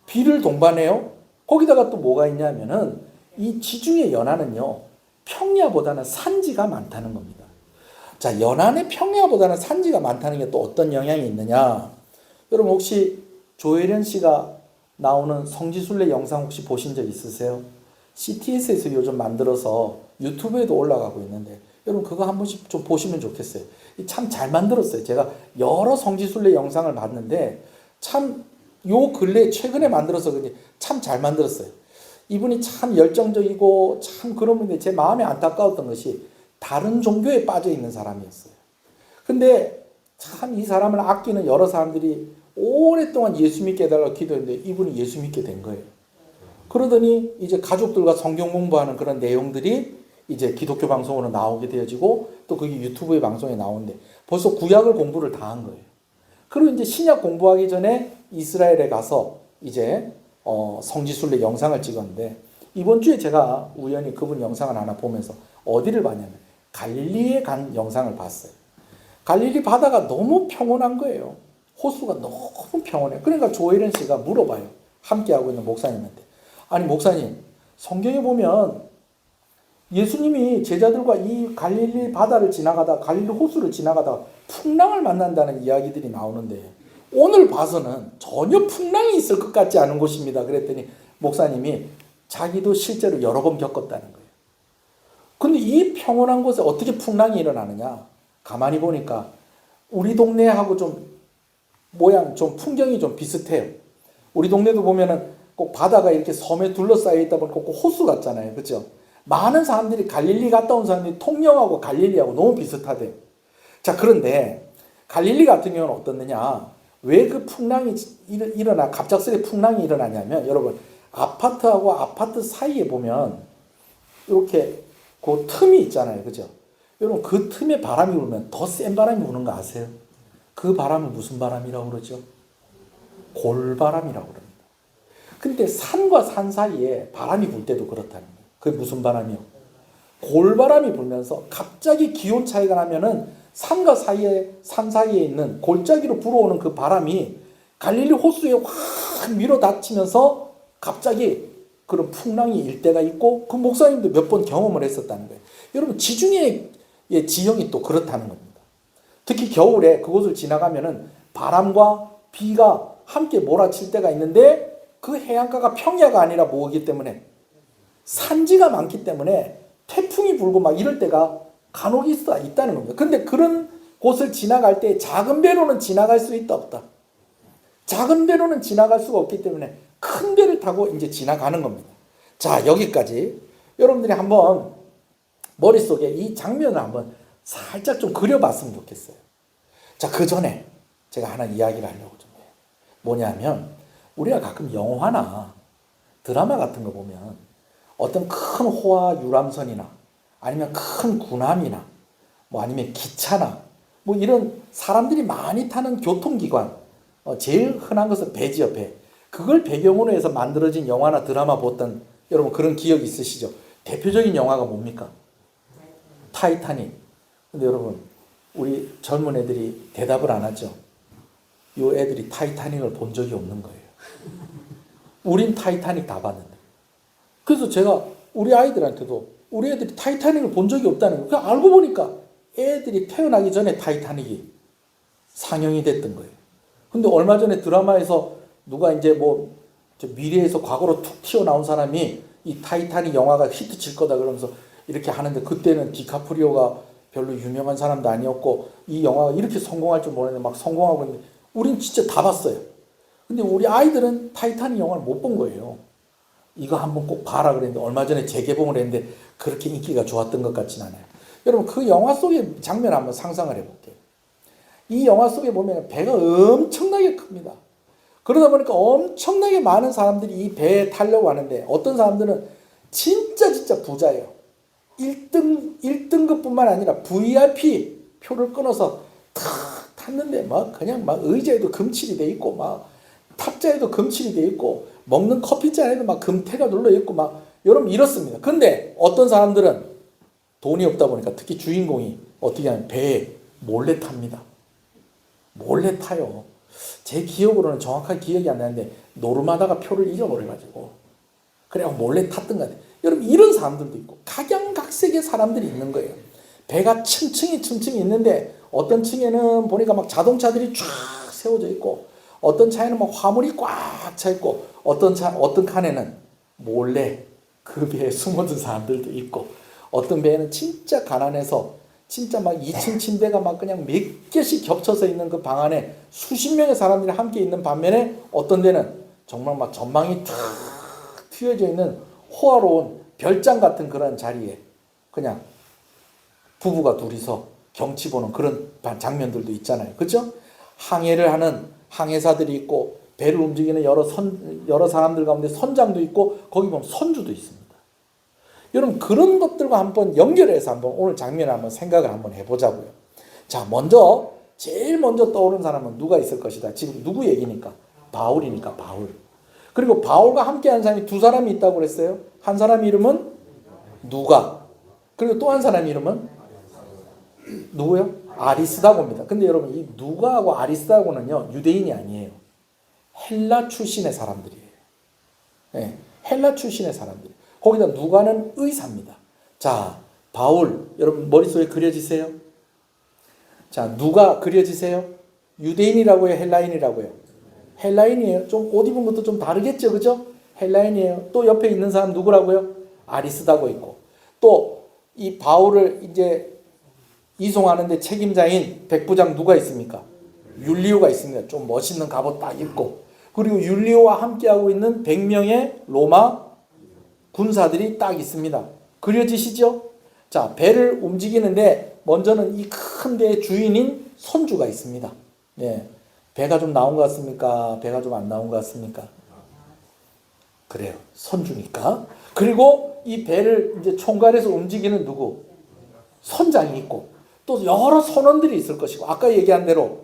비를 동반해요. 거기다가 또 뭐가 있냐면은 이 지중해 연안은요, 평야보다는 산지가 많다는 겁니다. 자, 연안의 평야보다는 산지가 많다는 게 또 어떤 영향이 있느냐? 여러분, 혹시 조혜련 씨가 나오는 성지순례 영상 혹시 보신 적 있으세요? CTS에서 요즘 만들어서 유튜브에도 올라가고 있는데, 여러분 그거 한 번씩 좀 보시면 좋겠어요. 참 잘 만들었어요. 제가 여러 성지순례 영상을 봤는데 참 요 근래 최근에 만들어서 그런지 참 잘 만들었어요. 이분이 참 열정적이고 참 그런 분인데 제 마음에 안타까웠던 것이 다른 종교에 빠져 있는 사람이었어요. 근데 참 이 사람을 아끼는 여러 사람들이 오랫동안 예수 믿게 해달라고 기도했는데 이분이 예수 믿게 된 거예요. 그러더니 이제 가족들과 성경 공부하는 그런 내용들이 이제 기독교 방송으로 나오게 되어지고 또 그게 유튜브의 방송에 나오는데 벌써 구약을 공부를 다 한 거예요. 그리고 이제 신약 공부하기 전에 이스라엘에 가서 이제 성지순례 영상을 찍었는데, 이번 주에 제가 우연히 그분 영상을 하나 보면서 어디를 봤냐면 갈릴리에 간 영상을 봤어요. 갈릴리 바다가 너무 평온한 거예요. 호수가 너무 평온해요. 그러니까 조혜련 씨가 물어봐요. 함께하고 있는 목사님한테. 아니 목사님, 성경에 보면 예수님이 제자들과 이 갈릴리 바다를 지나가다 갈릴리 호수를 지나가다 풍랑을 만난다는 이야기들이 나오는데 오늘 봐서는 전혀 풍랑이 있을 것 같지 않은 곳입니다. 그랬더니 목사님이 자기도 실제로 여러 번 겪었다는 거예요. 근데 이 평온한 곳에 어떻게 풍랑이 일어나느냐? 가만히 보니까 우리 동네하고 좀 모양, 좀 풍경이 좀 비슷해요. 우리 동네도 보면은 꼭 바다가 이렇게 섬에 둘러싸여 있다 보니까 꼭 호수 같잖아요. 그렇죠? 많은 사람들이 갈릴리 갔다 온 사람들이 통영하고 갈릴리하고 너무 비슷하대요. 자, 그런데 갈릴리 같은 경우는 어떻느냐? 왜 그 풍랑이 갑작스레 풍랑이 일어나냐면, 여러분, 아파트하고 아파트 사이에 보면 이렇게 그 틈이 있잖아요. 그죠? 여러분, 그 틈에 바람이 불면 더 센 바람이 부는 거 아세요? 그 바람은 무슨 바람이라고 그러죠? 골바람이라고 그럽니다. 근데 산과 산 사이에 바람이 불 때도 그렇다는 거예요. 그게 무슨 바람이요? 골바람이 불면서 갑자기 기온 차이가 나면은 산과 산 사이에 있는 골짜기로 불어오는 그 바람이 갈릴리 호수에 확 밀어닥치면서 갑자기 그런 풍랑이 일 때가 있고, 그 목사님도 몇 번 경험을 했었다는 거예요. 여러분, 지중해의 지형이 또 그렇다는 겁니다. 특히 겨울에 그곳을 지나가면은 바람과 비가 함께 몰아칠 때가 있는데, 그 해안가가 평야가 아니라 뭐기 때문에 산지가 많기 때문에 태풍이 불고 막 이럴 때가 간혹 있다는 겁니다. 근데 그런 곳을 지나갈 때 작은 배로는 지나갈 수 있다 없다? 작은 배로는 지나갈 수가 없기 때문에 큰 배를 타고 이제 지나가는 겁니다. 자, 여기까지 여러분들이 한번 머릿속에 이 장면을 한번 살짝 좀 그려봤으면 좋겠어요. 자, 그 전에 제가 하나 이야기를 하려고 좀 해요. 뭐냐면, 우리가 가끔 영화나 드라마 같은 거 보면 어떤 큰 호화 유람선이나 아니면 큰 군함이나 뭐 아니면 기차나 뭐 이런 사람들이 많이 타는 교통기관, 제일 흔한 것은 배지요, 배. 그걸 배경으로 해서 만들어진 영화나 드라마 보던 여러분 그런 기억 있으시죠? 대표적인 영화가 뭡니까? 타이타닉. 근데 여러분, 우리 젊은 애들이 대답을 안 하죠. 요 애들이 타이타닉을 본 적이 없는 거예요. 우린 타이타닉 다 봤는데. 그래서 제가 우리 아이들한테도 우리 애들이 타이타닉을 본 적이 없다는 거예요. 알고 보니까 애들이 태어나기 전에 타이타닉이 상영이 됐던 거예요. 근데 얼마 전에 드라마에서 누가 이제 뭐 미래에서 과거로 툭 튀어나온 사람이 이 타이타닉 영화가 히트 칠 거다 그러면서 이렇게 하는데, 그때는 디카프리오가 별로 유명한 사람도 아니었고 이 영화가 이렇게 성공할 줄 몰랐는데 막 성공하고 있는데, 우린 진짜 다 봤어요. 근데 우리 아이들은 타이타닉 영화를 못 본 거예요. 이거 한번 꼭 봐라 그랬는데 얼마 전에 재개봉을 했는데 그렇게 인기가 좋았던 것 같진 않아요. 여러분, 그 영화 속의 장면 한번 상상을 해볼게요. 이 영화 속에 보면 배가 엄청나게 큽니다. 그러다 보니까 엄청나게 많은 사람들이 이 배에 타려고 하는데, 어떤 사람들은 진짜 부자예요. 1등급뿐만 아니라 VIP 표를 끊어서 탁 탔는데 막 그냥 막 의자에도 금칠이 돼 있고 막 탑자에도 금칠이 돼 있고 먹는 커피잔에도 막 금태가 눌러 있고 막 여러분 이렇습니다. 근데 어떤 사람들은 돈이 없다 보니까 특히 주인공이 어떻게 하면 배에 몰래 탑니다. 몰래 타요. 제 기억으로는 정확하게 기억이 안 나는데 노름하다가 표를 잊어버려가지고 그래야 몰래 탔던 것 같아요. 여러분, 이런 사람들도 있고 각양각색의 사람들이 있는 거예요. 배가 층층이 있는데 어떤 층에는 보니까 막 자동차들이 쫙 세워져 있고, 어떤 차에는 막 화물이 꽉 차 있고, 어떤 칸에는 몰래 그 배에 숨어든 사람들도 있고, 어떤 배에는 진짜 가난해서 진짜 막 2층 침대가 막 그냥 몇 개씩 겹쳐서 있는 그 방 안에 수십 명의 사람들이 함께 있는 반면에, 어떤 데는 정말 막 전망이 탁 트여져 있는 호화로운 별장 같은 그런 자리에 그냥 부부가 둘이서 경치 보는 그런 장면들도 있잖아요. 그렇죠? 항해를 하는 항해사들이 있고, 배를 움직이는 여러 사람들 가운데 선장도 있고, 거기 보면 선주도 있습니다. 여러분, 그런 것들과 한번 연결해서 한번 오늘 장면을 한번 생각을 한번 해보자고요. 자, 제일 먼저 떠오른 사람은 누가 있을 것이다. 지금 누구 얘기니까? 바울이니까 바울. 그리고 바울과 함께한 사람이 두 사람이 있다고 그랬어요. 한 사람 이름은 누가, 그리고 또 한 사람 이름은 누구요? 아리스다고입니다. 근데 여러분, 이 누가하고 아리스다고는요 유대인이 아니에요. 헬라 출신의 사람들이에요. 네, 헬라 출신의 사람들. 거기다 누가는 의사입니다. 자, 바울 여러분 머릿속에 그려지세요? 자, 누가 그려지세요? 유대인이라고 해요? 헬라인이라고 해요? 헬라인이에요. 좀 옷 입은 것도 좀 다르겠죠, 그죠? 헬라인이에요. 또 옆에 있는 사람 누구라고요? 아리스다고 있고, 또 이 바울을 이제 이송하는데 책임자인 백부장 누가 있습니까? 율리오가 있습니다. 좀 멋있는 갑옷 딱 입고, 그리고 율리오와 함께하고 있는 100명의 로마 군사들이 딱 있습니다. 그려지시죠? 자, 배를 움직이는데 먼저는 이 큰 배의 주인인 선주가 있습니다. 예. 배가 좀 나온 것 같습니까? 배가 좀 안 나온 것 같습니까? 그래요. 선주니까. 그리고 이 배를 이제 총괄해서 움직이는 누구? 선장이 있고, 또 여러 선원들이 있을 것이고, 아까 얘기한 대로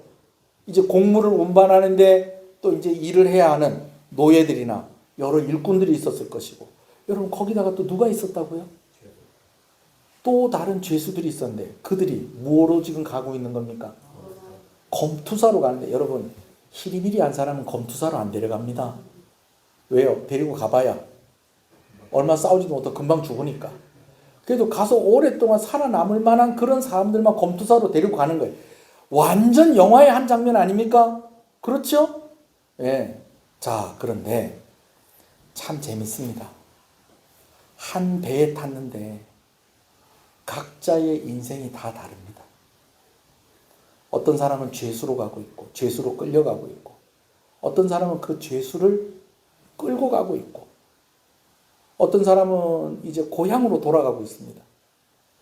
이제 곡물을 운반하는데 또 이제 일을 해야 하는 노예들이나 여러 일꾼들이 있었을 것이고, 여러분 거기다가 또 누가 있었다고요? 또 다른 죄수들이 있었는데 그들이 뭐로 지금 가고 있는 겁니까? 검투사로 가는데, 여러분 히리비리 한 사람은 검투사로 안 데려갑니다. 왜요? 데리고 가봐야 얼마 싸우지도 못하고 금방 죽으니까. 그래도 가서 오랫동안 살아남을 만한 그런 사람들만 검투사로 데리고 가는 거예요. 완전 영화의 한 장면 아닙니까? 그렇죠? 예. 자, 그런데 참 재밌습니다. 한 배에 탔는데 각자의 인생이 다 다릅니다. 어떤 사람은 죄수로 가고 있고, 죄수로 끌려가고 있고, 어떤 사람은 그 죄수를 끌고 가고 있고, 어떤 사람은 이제 고향으로 돌아가고 있습니다.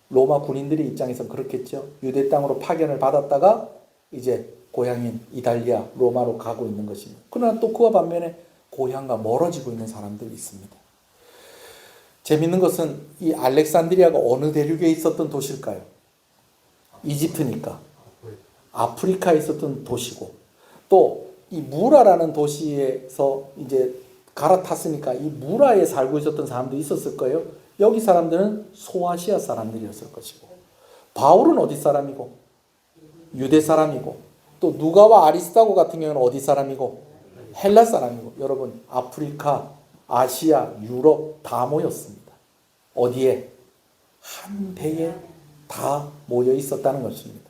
로마 군인들의 입장에서는 그렇겠죠. 유대 땅으로 파견을 받았다가 이제 고향인 이탈리아, 로마로 가고 있는 것입니다. 그러나 또 그와 반면에 고향과 멀어지고 있는 사람들이 있습니다. 재밌는 것은 이 알렉산드리아가 어느 대륙에 있었던 도시일까요? 이집트니까. 아프리카에 있었던 도시고, 또 이 무라라는 도시에서 이제 갈아탔으니까 이 무라에 살고 있었던 사람도 있었을 거예요. 여기 사람들은 소아시아 사람들이었을 것이고, 바울은 어디 사람이고? 유대 사람이고, 또 누가와 아리스타고 같은 경우는 어디 사람이고? 헬라 사람이고. 여러분 아프리카, 아시아, 유럽 다 모였습니다. 어디에? 한 배에 다 모여 있었다는 것입니다.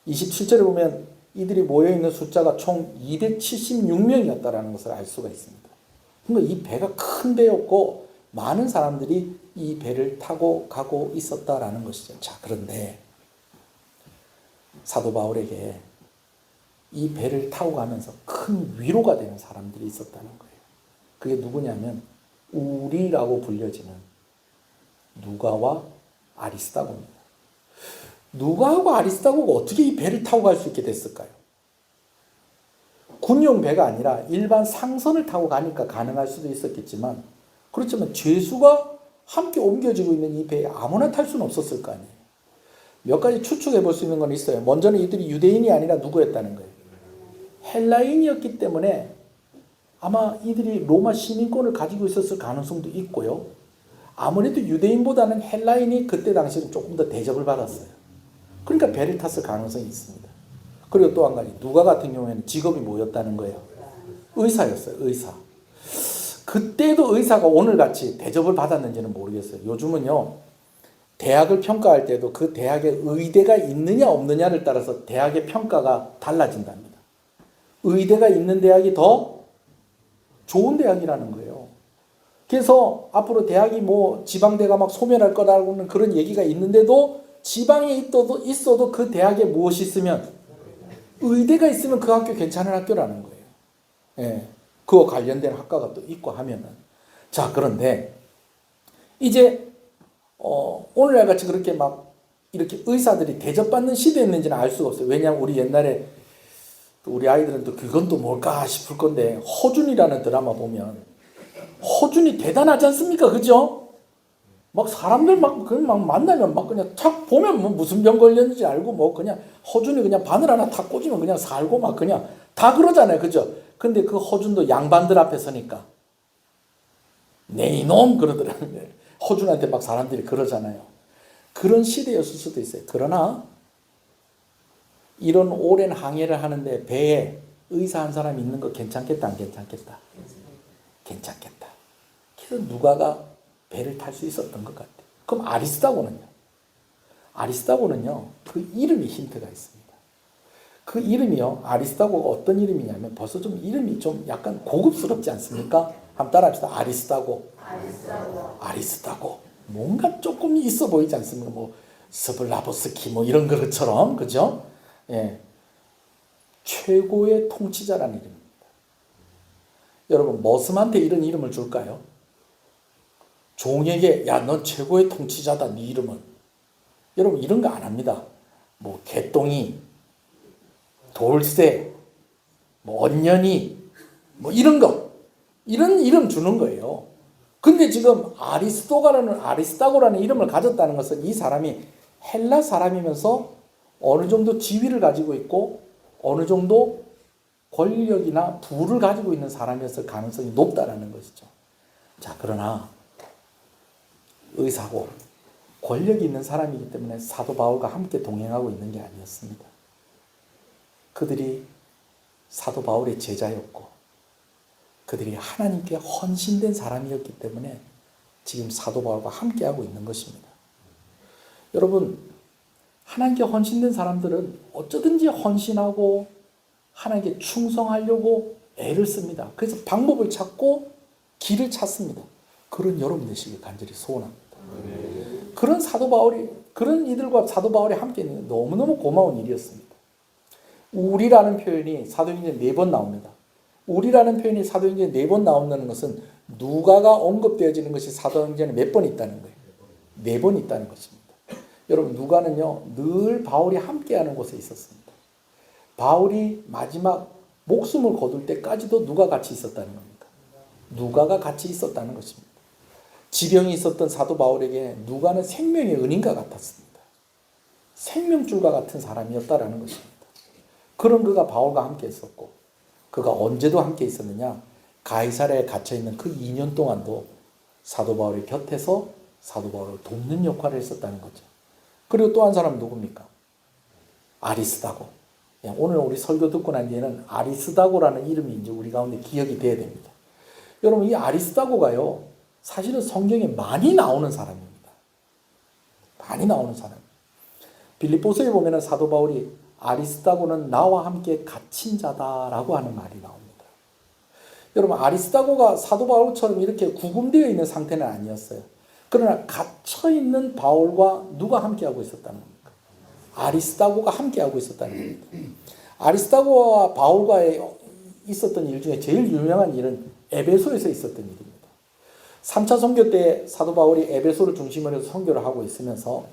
27절에 보면 이들이 모여있는 숫자가 총 276명이었다는 것을 알 수가 있습니다. 그러니까 이 배가 큰 배였고 많은 사람들이 이 배를 타고 가고 있었다라는 것이죠. 자, 그런데 사도 바울에게 이 배를 타고 가면서 큰 위로가 되는 사람들이 있었다는 거예요. 그게 누구냐면 우리라고 불려지는 누가와 아리스다고입니다. 누가하고 아리스다고가 어떻게 이 배를 타고 갈 수 있게 됐을까요? 군용 배가 아니라 일반 상선을 타고 가니까 가능할 수도 있었겠지만, 그렇지만 죄수가 함께 옮겨지고 있는 이 배에 아무나 탈 수는 없었을 거 아니에요. 몇 가지 추측해 볼 수 있는 건 있어요. 먼저는 이들이 유대인이 아니라 누구였다는 거예요? 헬라인이었기 때문에 아마 이들이 로마 시민권을 가지고 있었을 가능성도 있고요. 아무래도 유대인보다는 헬라인이 그때 당시에는 조금 더 대접을 받았어요. 그러니까 배를 탔을 가능성이 있습니다. 그리고 또 한 가지, 누가 같은 경우에는 직업이 뭐였다는 거예요? 의사였어요. 의사. 그때도 의사가 오늘같이 대접을 받았는지는 모르겠어요. 요즘은요, 대학을 평가할 때도 그 대학에 의대가 있느냐 없느냐를 따라서 대학의 평가가 달라진답니다. 의대가 있는 대학이 더 좋은 대학이라는 거예요. 그래서 앞으로 대학이 뭐 지방대가 막 소멸할 거라고는 그런 얘기가 있는데도 지방에 있어도 그 대학에 무엇이 있으면, 의대가 있으면 그 학교 괜찮은 학교라는 거예요. 예, 그거 관련된 학과가 또 있고 하면은. 자, 그런데 이제 오늘날 같이 그렇게 막 이렇게 의사들이 대접받는 시대였는지는 알 수가 없어요. 왜냐하면 우리 옛날에 우리 아이들은 또 그건 또 뭘까 싶을 건데, 허준이라는 드라마 보면 허준이 대단하지 않습니까? 그죠? 막 사람들 막 만나면 막 그냥 탁 보면 뭐 무슨 병 걸렸는지 알고, 뭐 그냥 허준이 그냥 바늘 하나 탁 꽂으면 그냥 살고 막 그냥 다 그러잖아요. 그죠? 근데 그 허준도 양반들 앞에 서니까 내 이놈 그러더라고요. 허준한테 막 사람들이 그러잖아요. 그런 시대였을 수도 있어요. 그러나 이런 오랜 항해를 하는데 배에 의사 한 사람 있는 거 괜찮겠다, 안 괜찮겠다? 괜찮겠다. 그래서 누가가 배를 탈 수 있었던 것 같아요. 그럼 아리스다고는요, 그 이름이 힌트가 있습니다. 그 이름이요, 아리스다고가 어떤 이름이냐면 벌써 좀 이름이 좀 약간 고급스럽지 않습니까? 한번 따라합시다. 아리스다고. 뭔가 조금 있어 보이지 않습니까? 뭐 스블라보스키 뭐 이런 것처럼, 그죠? 예, 최고의 통치자라는 이름입니다. 여러분, 머슴한테 이런 이름을 줄까요? 종에게 야, 넌 최고의 통치자다, 네 이름은. 여러분 이런 거 안 합니다. 뭐 개똥이, 돌쇠, 뭐 언년이, 뭐 이런 거, 이런 이름 주는 거예요. 근데 지금 아리스다고라는 이름을 가졌다는 것은 이 사람이 헬라 사람이면서 어느 정도 지위를 가지고 있고 어느 정도 권력이나 부를 가지고 있는 사람이었을 가능성이 높다라는 것이죠. 자, 그러나 의사고 권력이 있는 사람이기 때문에 사도 바울과 함께 동행하고 있는 게 아니었습니다. 그들이 사도 바울의 제자였고 그들이 하나님께 헌신된 사람이었기 때문에 지금 사도 바울과 함께하고 있는 것입니다. 여러분, 하나님께 헌신된 사람들은 어쩌든지 헌신하고 하나님께 충성하려고 애를 씁니다. 그래서 방법을 찾고 길을 찾습니다. 그런 여러분 되시길 간절히 소원합니다. 그런 사도 바울이, 그런 이들과 사도 바울이 함께 있는 게 너무너무 고마운 일이었습니다. 우리라는 표현이 사도행전에 4번 나옵니다. 우리라는 표현이 사도행전에 4번 나온다는 것은 누가가 언급되어지는 것이 사도행전에 몇 번 있다는 거예요. 4번 있다는 것입니다. 여러분, 누가는요 늘 바울이 함께하는 곳에 있었습니다. 바울이 마지막 목숨을 거둘 때까지도 누가 같이 있었다는 겁니다. 누가가 같이 있었다는 것입니다. 지병이 있었던 사도 바울에게 누가는 생명의 은인과 같았습니다. 생명줄과 같은 사람이었다라는 것입니다. 그런 그가 바울과 함께 있었고 그가 언제도 함께 있었느냐? 가이사랴에 갇혀있는 그 2년 동안도 사도 바울의 곁에서 사도 바울을 돕는 역할을 했었다는 거죠. 그리고 또 한 사람은 누굽니까? 아리스다고. 오늘 우리 설교 듣고 난 뒤에는 아리스다고라는 이름이 이제 우리 가운데 기억이 돼야 됩니다. 여러분, 이 아리스다고가요 사실은 성경에 많이 나오는 사람입니다. 많이 나오는 사람. 빌립보서에 보면은 사도 바울이 아리스다고는 나와 함께 갇힌 자다라고 하는 말이 나옵니다. 여러분, 아리스다고가 사도 바울처럼 이렇게 구금되어 있는 상태는 아니었어요. 그러나 갇혀있는 바울과 누가 함께하고 있었다는 겁니까? 아리스다고가 함께하고 있었다는 겁니다. 아리스다고와 바울과의 있었던 일 중에 제일 유명한 일은 에베소에서 있었던 일입니다. 3차 선교 때 사도 바울이 에베소를 중심으로 해서 선교를 하고 있으면서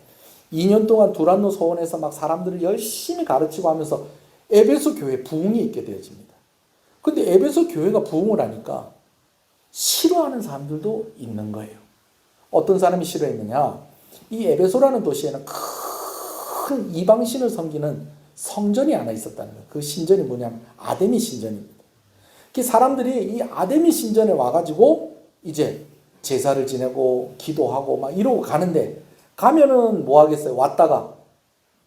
2년 동안 두란노 서원에서 막 사람들을 열심히 가르치고 하면서 에베소 교회 부흥이 있게 되어집니다. 근데 에베소 교회가 부흥을 하니까 싫어하는 사람들도 있는 거예요. 어떤 사람이 싫어했느냐? 이 에베소라는 도시에는 큰 이방신을 섬기는 성전이 하나 있었다는 거예요. 그 신전이 뭐냐면 아데미 신전입니다. 그 사람들이 이 아데미 신전에 와가지고 이제 제사를 지내고 기도하고 막 이러고 가는데 가면은 뭐 하겠어요? 왔다가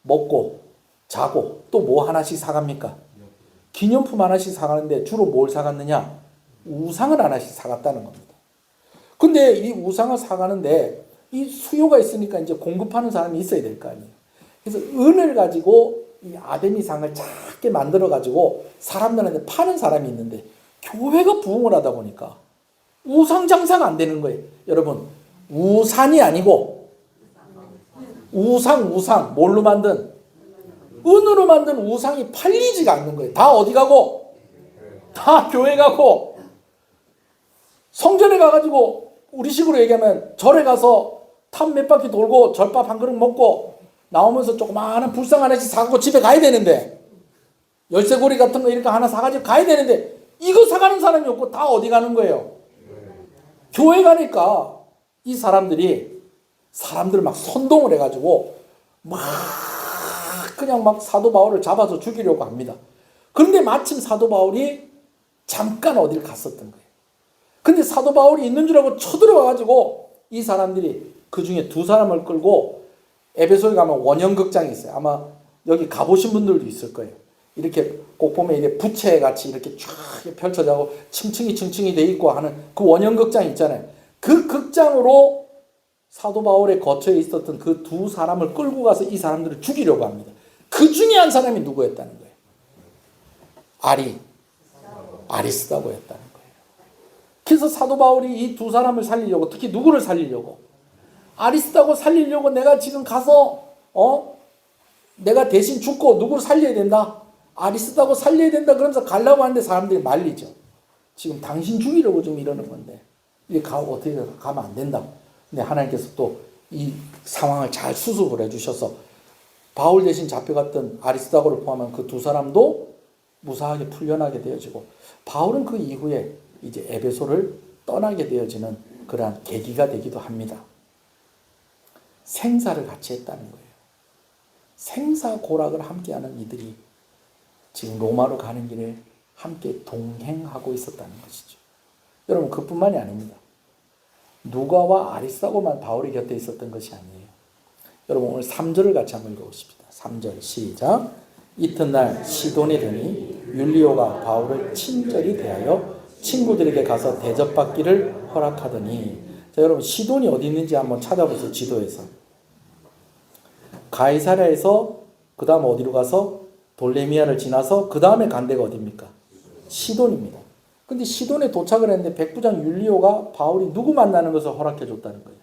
먹고 자고 또 뭐 하나씩 사갑니까? 기념품 하나씩 사가는데 주로 뭘 사갔느냐? 우상을 하나씩 사갔다는 겁니다. 근데 이 우상을 사가는데 이 수요가 있으니까 이제 공급하는 사람이 있어야 될 거 아니에요. 그래서 은을 가지고 이 아데미상을 작게 만들어 가지고 사람들한테 파는 사람이 있는데 교회가 부흥을 하다 보니까 우상 장사가 안 되는 거예요. 여러분, 우산이 아니고 우상 뭘로 만든? 은으로 만든 우상이 팔리지가 않는 거예요. 다 어디 가고? 다 교회 가고 성전에 가가지고 우리식으로 얘기하면 절에 가서 탑 몇 바퀴 돌고 절밥 한 그릇 먹고 나오면서 조그마한 불상 하나씩 사고 집에 가야 되는데 열쇠고리 같은 거 이렇게 하나 사가지고 가야 되는데 이거 사가는 사람이 없고 다 어디 가는 거예요? 교회 가니까 이 사람들을 막 선동을 해가지고 막 그냥 막 사도 바울을 잡아서 죽이려고 합니다. 그런데 마침 사도 바울이 잠깐 어딜 갔었던 거예요. 근데 사도 바울이 있는 줄 알고 쳐들어와가지고 이 사람들이 그 중에 2사람을 끌고 에베소에 가면 원형극장이 있어요. 아마 여기 가보신 분들도 있을 거예요. 이렇게 꼭 보면 이게 부채같이 이렇게 쫙 펼쳐져고 층층이 돼 있고 하는 그 원형극장 있잖아요. 그 극장으로 사도 바울의 거처에 있었던 그 2사람을 끌고 가서 이 사람들을 죽이려고 합니다. 그 중에 한 사람이 누구였다는 거예요? 아리스다고였다는 거예요. 그래서 사도 바울이 이 2사람을 살리려고, 특히 누구를 살리려고? 아리스다고 살리려고 내가 지금 가서 내가 대신 죽고 누구를 살려야 된다. 아리스다고 살려야 된다. 그러면서 가려고 하는데 사람들이 말리죠. 지금 당신 죽이려고 좀 이러는 건데 이게 어떻게 가면 안 된다고. 근데 하나님께서 또 이 상황을 잘 수습을 해주셔서 바울 대신 잡혀갔던 아리스다고를 포함한 그 2사람도 무사하게 풀려나게 되어지고 바울은 그 이후에 이제 에베소를 떠나게 되어지는 그러한 계기가 되기도 합니다. 생사를 같이 했다는 거예요. 생사고락을 함께하는 이들이 지금 로마로 가는 길에 함께 동행하고 있었다는 것이죠. 여러분 그뿐만이 아닙니다. 누가와 아리스다고만 바울의 곁에 있었던 것이 아니에요. 여러분 오늘 3절을 같이 한번 읽어보십시다. 3절 시작. 이튿날 시돈에 되니 율리오가 바울을 친절히 대하여 친구들에게 가서 대접받기를 허락하더니, 자 여러분 시돈이 어디 있는지 한번 찾아보세요. 지도에서. 가이사랴에서 그 다음 어디로 가서 돌레미아를 지나서 그 다음에 간 데가 어디입니까? 시돈입니다. 근데 시돈에 도착을 했는데 백부장 율리오가 바울이 누구 만나는 것을 허락해 줬다는 거예요.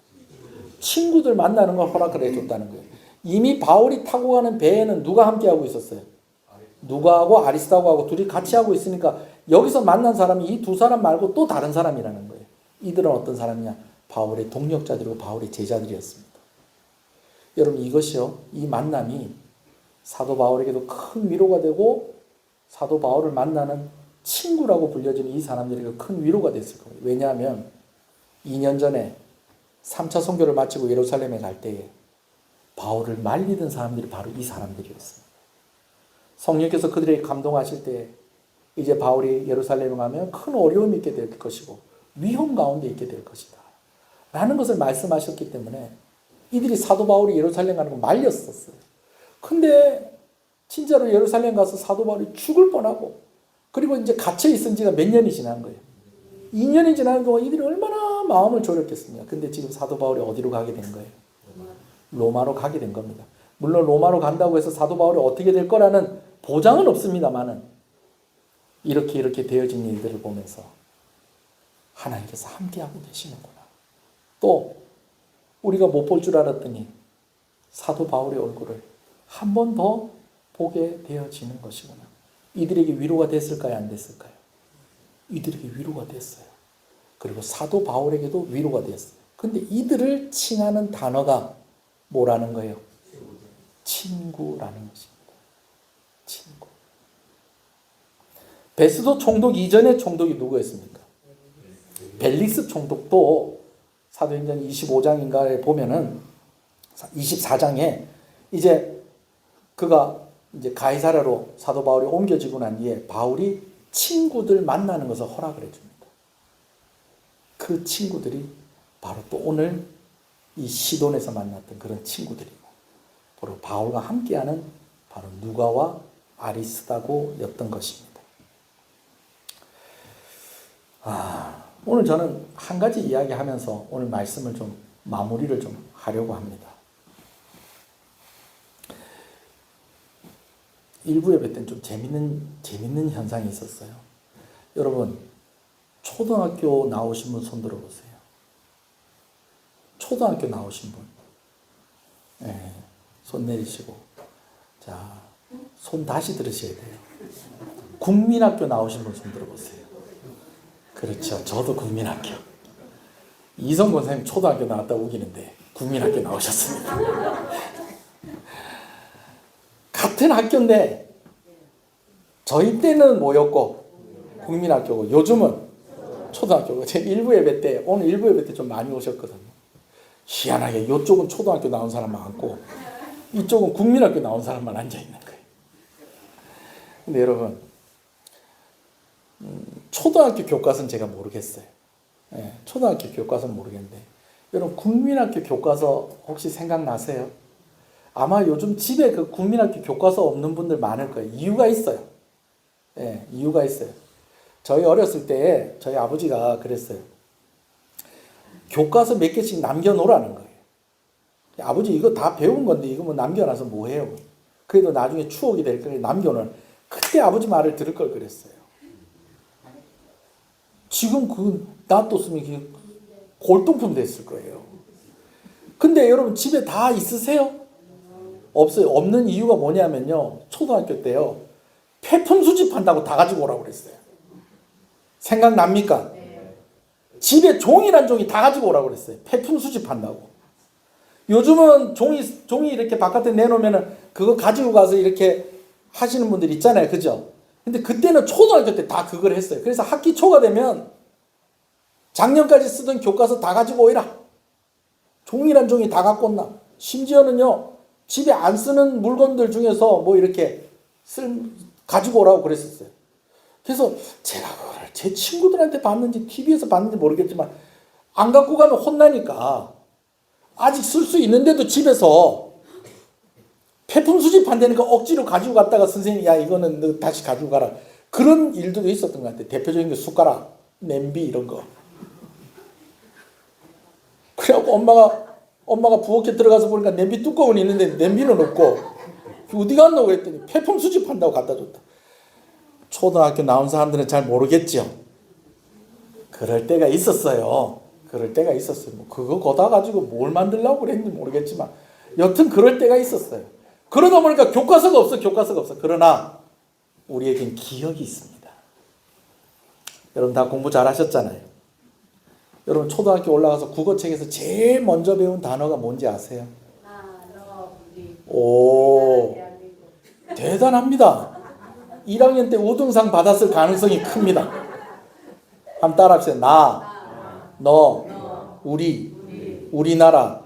친구들 만나는 걸 허락을 해줬다는 거예요. 이미 바울이 타고 가는 배에는 누가 함께 하고 있었어요? 누가하고 아리스다고하고 둘이 같이 하고 있으니까 여기서 만난 사람이 이 두 사람 말고 또 다른 사람이라는 거예요. 이들은 어떤 사람이냐? 바울의 동력자들이고 바울의 제자들이었습니다. 여러분 이것이요, 이 만남이 사도 바울에게도 큰 위로가 되고 사도 바울을 만나는 친구라고 불려지는 이 사람들에게 큰 위로가 됐을 거예요. 왜냐하면 2년 전에 3차 선교를 마치고 예루살렘에 갈 때에 바울을 말리던 사람들이 바로 이 사람들이었습니다. 성령께서 그들에게 감동하실 때 이제 바울이 예루살렘에 가면 큰 어려움이 있게 될 것이고 위험 가운데 있게 될 것이다 라는 것을 말씀하셨기 때문에 이들이 사도 바울이 예루살렘 가는 거 말렸었어요. 근데 진짜로 예루살렘 가서 사도 바울이 죽을 뻔하고 그리고 이제 갇혀 있은 지가 몇 년이 지난 거예요. 2년이 지나는 동안 이들이 얼마나 마음을 졸였겠습니까? 근데 지금 사도 바울이 어디로 가게 된 거예요? 로마로 가게 된 겁니다. 물론 로마로 간다고 해서 사도 바울이 어떻게 될 거라는 보장은 없습니다만은 이렇게 되어진 일들을 보면서 하나님께서 함께하고 계시는구나. 또 우리가 못 볼 줄 알았더니 사도 바울의 얼굴을 한 번 더 보게 되어지는 것이구나. 이들에게 위로가 됐을까요? 안 됐을까요? 이들에게 위로가 됐어요. 그리고 사도 바울에게도 위로가 됐어요. 근데 이들을 칭하는 단어가 뭐라는 거예요? 친구라는 것입니다. 친구. 베스도 총독 이전의 총독이 누구였습니까? 벨릭스 총독도 사도행전 25장인가에 보면은 24장에 이제 그가 이제 가이사랴로 사도 바울이 옮겨지고 난 뒤에 바울이 친구들 만나는 것을 허락을 해줍니다. 그 친구들이 바로 또 오늘 이 시돈에서 만났던 그런 친구들이고 바로 바울과 함께하는 바로 누가와 아리스다고였던 것입니다. 오늘 저는 한 가지 이야기하면서 오늘 말씀을 좀 마무리를 좀 하려고 합니다. 일부 예배 때는 좀 재밌는 현상이 있었어요. 여러분 초등학교 나오신 분 손 들어보세요. 초등학교 나오신 분, 네, 손 내리시고, 자, 손 다시 들으셔야 돼요. 국민학교 나오신 분 손 들어보세요. 그렇죠. 저도 국민학교. 이성권 선생님 초등학교 나왔다 우기는데 국민학교 나오셨습니다. 같은 학교인데 저희 때는 뭐였고 국민학교고 요즘은 초등학교고. 제 일부 예배 때 오늘 일부 예배 때 좀 많이 오셨거든요. 희한하게 이쪽은 초등학교 나온 사람 많고 이쪽은 국민학교 나온 사람만 앉아있는 거예요. 근데 여러분 초등학교 교과서는 제가 모르겠어요. 네, 초등학교 교과서는 모르겠는데 여러분 국민학교 교과서 혹시 생각나세요? 아마 요즘 집에 그 국민학교 교과서 없는 분들 많을 거예요. 이유가 있어요. 네, 이유가 있어요. 저희 어렸을 때 저희 아버지가 그랬어요. 교과서 몇 개씩 남겨놓으라는 거예요. 아버지 이거 다 배운 건데 이거 뭐 남겨놔서 뭐해요. 그래도 나중에 추억이 될 거니까 남겨놓은. 그때 아버지 말을 들을 걸 그랬어요. 지금 그 놔뒀으면 골동품 됐을 거예요. 근데 여러분 집에 다 있으세요? 없어요. 없는 이유가 뭐냐면요. 초등학교 때요. 폐품 수집한다고 다 가지고 오라고 그랬어요. 생각납니까? 집에 종이란 종이 다 가지고 오라고 그랬어요. 폐품 수집한다고. 요즘은 종이 이렇게 바깥에 내놓으면 그거 가지고 가서 이렇게 하시는 분들 있잖아요. 그죠? 근데 그때는 초등학교 때 다 그걸 했어요. 그래서 학기 초가 되면 작년까지 쓰던 교과서 다 가지고 오이라. 종이란 종이 다 갖고 온나. 심지어는요. 집에 안 쓰는 물건들 중에서 뭐 이렇게 가지고 오라고 그랬었어요. 그래서 제가 그걸 제 친구들한테 봤는지 TV에서 봤는지 모르겠지만 안 갖고 가면 혼나니까 아직 쓸 수 있는데도 집에서 폐품 수집한다니까 억지로 가지고 갔다가 선생님이 야 이거는 너 다시 가지고 가라. 그런 일들도 있었던 것 같아요. 대표적인 게 숟가락, 냄비 이런 거. 그래갖고 엄마가 부엌에 들어가서 보니까 냄비 뚜껑은 있는데 냄비는 없고 어디 갔노 그랬더니 폐품 수집한다고 갖다 줬다. 초등학교 나온 사람들은 잘 모르겠죠. 그럴 때가 있었어요. 그럴 때가 있었어요. 뭐 그거 거다 가지고 뭘 만들려고 그랬는지 모르겠지만 여튼 그럴 때가 있었어요. 그러다 보니까 교과서가 없어. 그러나 우리에겐 기억이 있습니다. 여러분 다 공부 잘하셨잖아요. 여러분 초등학교 올라가서 국어책에서 제일 먼저 배운 단어가 뭔지 아세요? 오, 대단합니다. 1학년 때 우등상 받았을 가능성이 큽니다. 한번 따라합시다. 나, 너, 우리, 우리나라,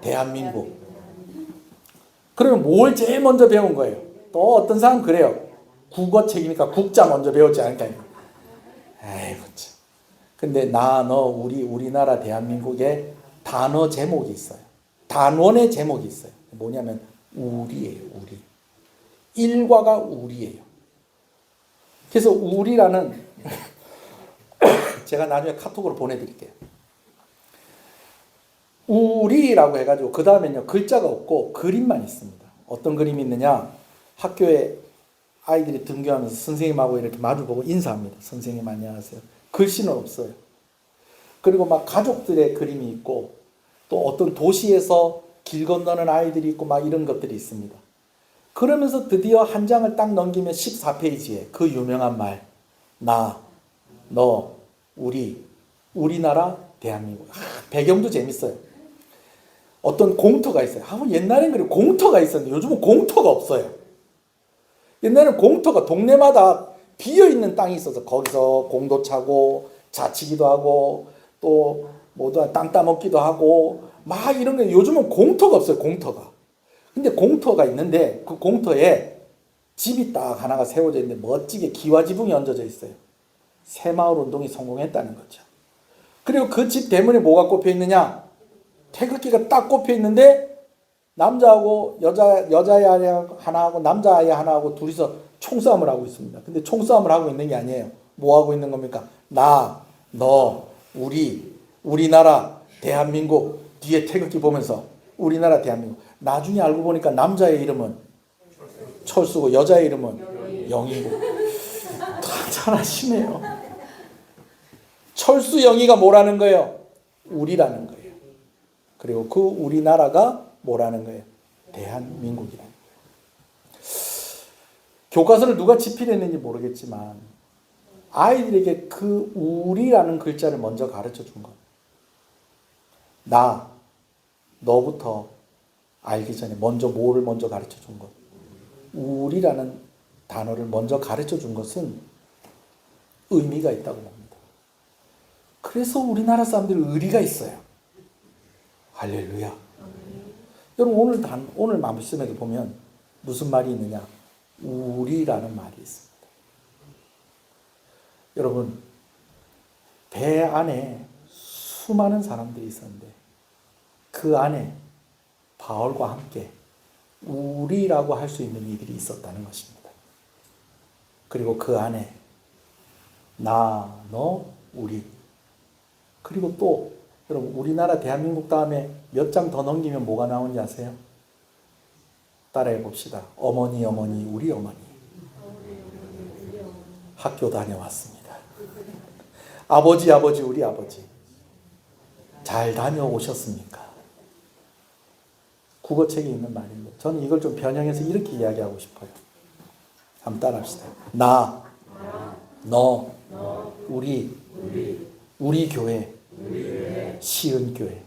대한민국. 그러면 뭘 제일 먼저 배운 거예요? 또 어떤 사람 그래요. 국어책이니까 국자 먼저 배웠지 않을까요? 아이고 참. 근데 나, 너, 우리, 우리나라, 대한민국에 단어 제목이 있어요. 단원의 제목이 있어요. 뭐냐면 우리예요. 우리. 일과가 우리예요. 그래서 우리라는 제가 나중에 카톡으로 보내드릴게요. 우리라고 해가지고 그 다음에는요 글자가 없고 그림만 있습니다. 어떤 그림이 있느냐? 학교에 아이들이 등교하면서 선생님하고 이렇게 마주보고 인사합니다. 선생님 안녕하세요. 글씨는 없어요. 그리고 막 가족들의 그림이 있고 또 어떤 도시에서 길 건너는 아이들이 있고 막 이런 것들이 있습니다. 그러면서 드디어 한 장을 딱 넘기면 14페이지에 그 유명한 말 나, 너, 우리, 우리나라, 대한민국. 배경도 재밌어요. 어떤 공터가 있어요. 옛날엔 그래 공터가 있었는데 요즘은 공터가 없어요. 옛날에는 공터가 동네마다 비어있는 땅이 있어서 거기서 공도 차고 자치기도 하고 또 뭐다 땅 따먹기도 하고 막 이런 게 요즘은 공터가 없어요. 공터가. 근데 공터가 있는데 그 공터에 집이 딱 하나가 세워져 있는데 멋지게 기와지붕이 얹어져 있어요. 새마을 운동이 성공했다는 거죠. 그리고 그 집 대문에 뭐가 꼽혀 있느냐? 태극기가 딱 꼽혀 있는데 남자하고 여자아이 하나하고 남자아이 하나하고 둘이서 총싸움을 하고 있습니다. 근데 총싸움을 하고 있는 게 아니에요. 뭐 하고 있는 겁니까? 나, 너, 우리, 우리나라, 대한민국 뒤에 태극기 보면서 우리나라, 대한민국. 나중에 알고 보니까 남자의 이름은 철수고 여자의 이름은 영희고. 다 잘하시네요. 철수 영희가 뭐라는 거예요? 우리라는 거예요. 그리고 그 우리나라가 뭐라는 거예요? 대한민국이라는 거예요. 교과서를 누가 집필했는지 모르겠지만 아이들에게 그 우리라는 글자를 먼저 가르쳐 준 것. 나, 너부터 알기 전에 뭐를 먼저 가르쳐 준 것. 우리라는 단어를 먼저 가르쳐 준 것은 의미가 있다고 봅니다. 그래서 우리나라 사람들은 의리가 있어요. 할렐루야. 여러분 오늘 말씀에 보면 무슨 말이 있느냐? 우리라는 말이 있습니다. 여러분 배 안에 수많은 사람들이 있었는데 그 안에 바울과 함께 우리라고 할 수 있는 이들이 있었다는 것입니다. 그리고 그 안에 나, 너, 우리. 그리고 또 여러분 우리나라 대한민국 다음에 몇 장 더 넘기면 뭐가 나오는지 아세요? 따라해 봅시다. 어머니 우리 어머니. 학교 다녀왔습니다. 아버지 우리 아버지. 잘 다녀오셨습니까? 국어책에 있는 말입니다. 저는 이걸 좀 변형해서 이렇게 이야기하고 싶어요. 한번 따라합시다. 나, 너, 우리 교회, 시은교회,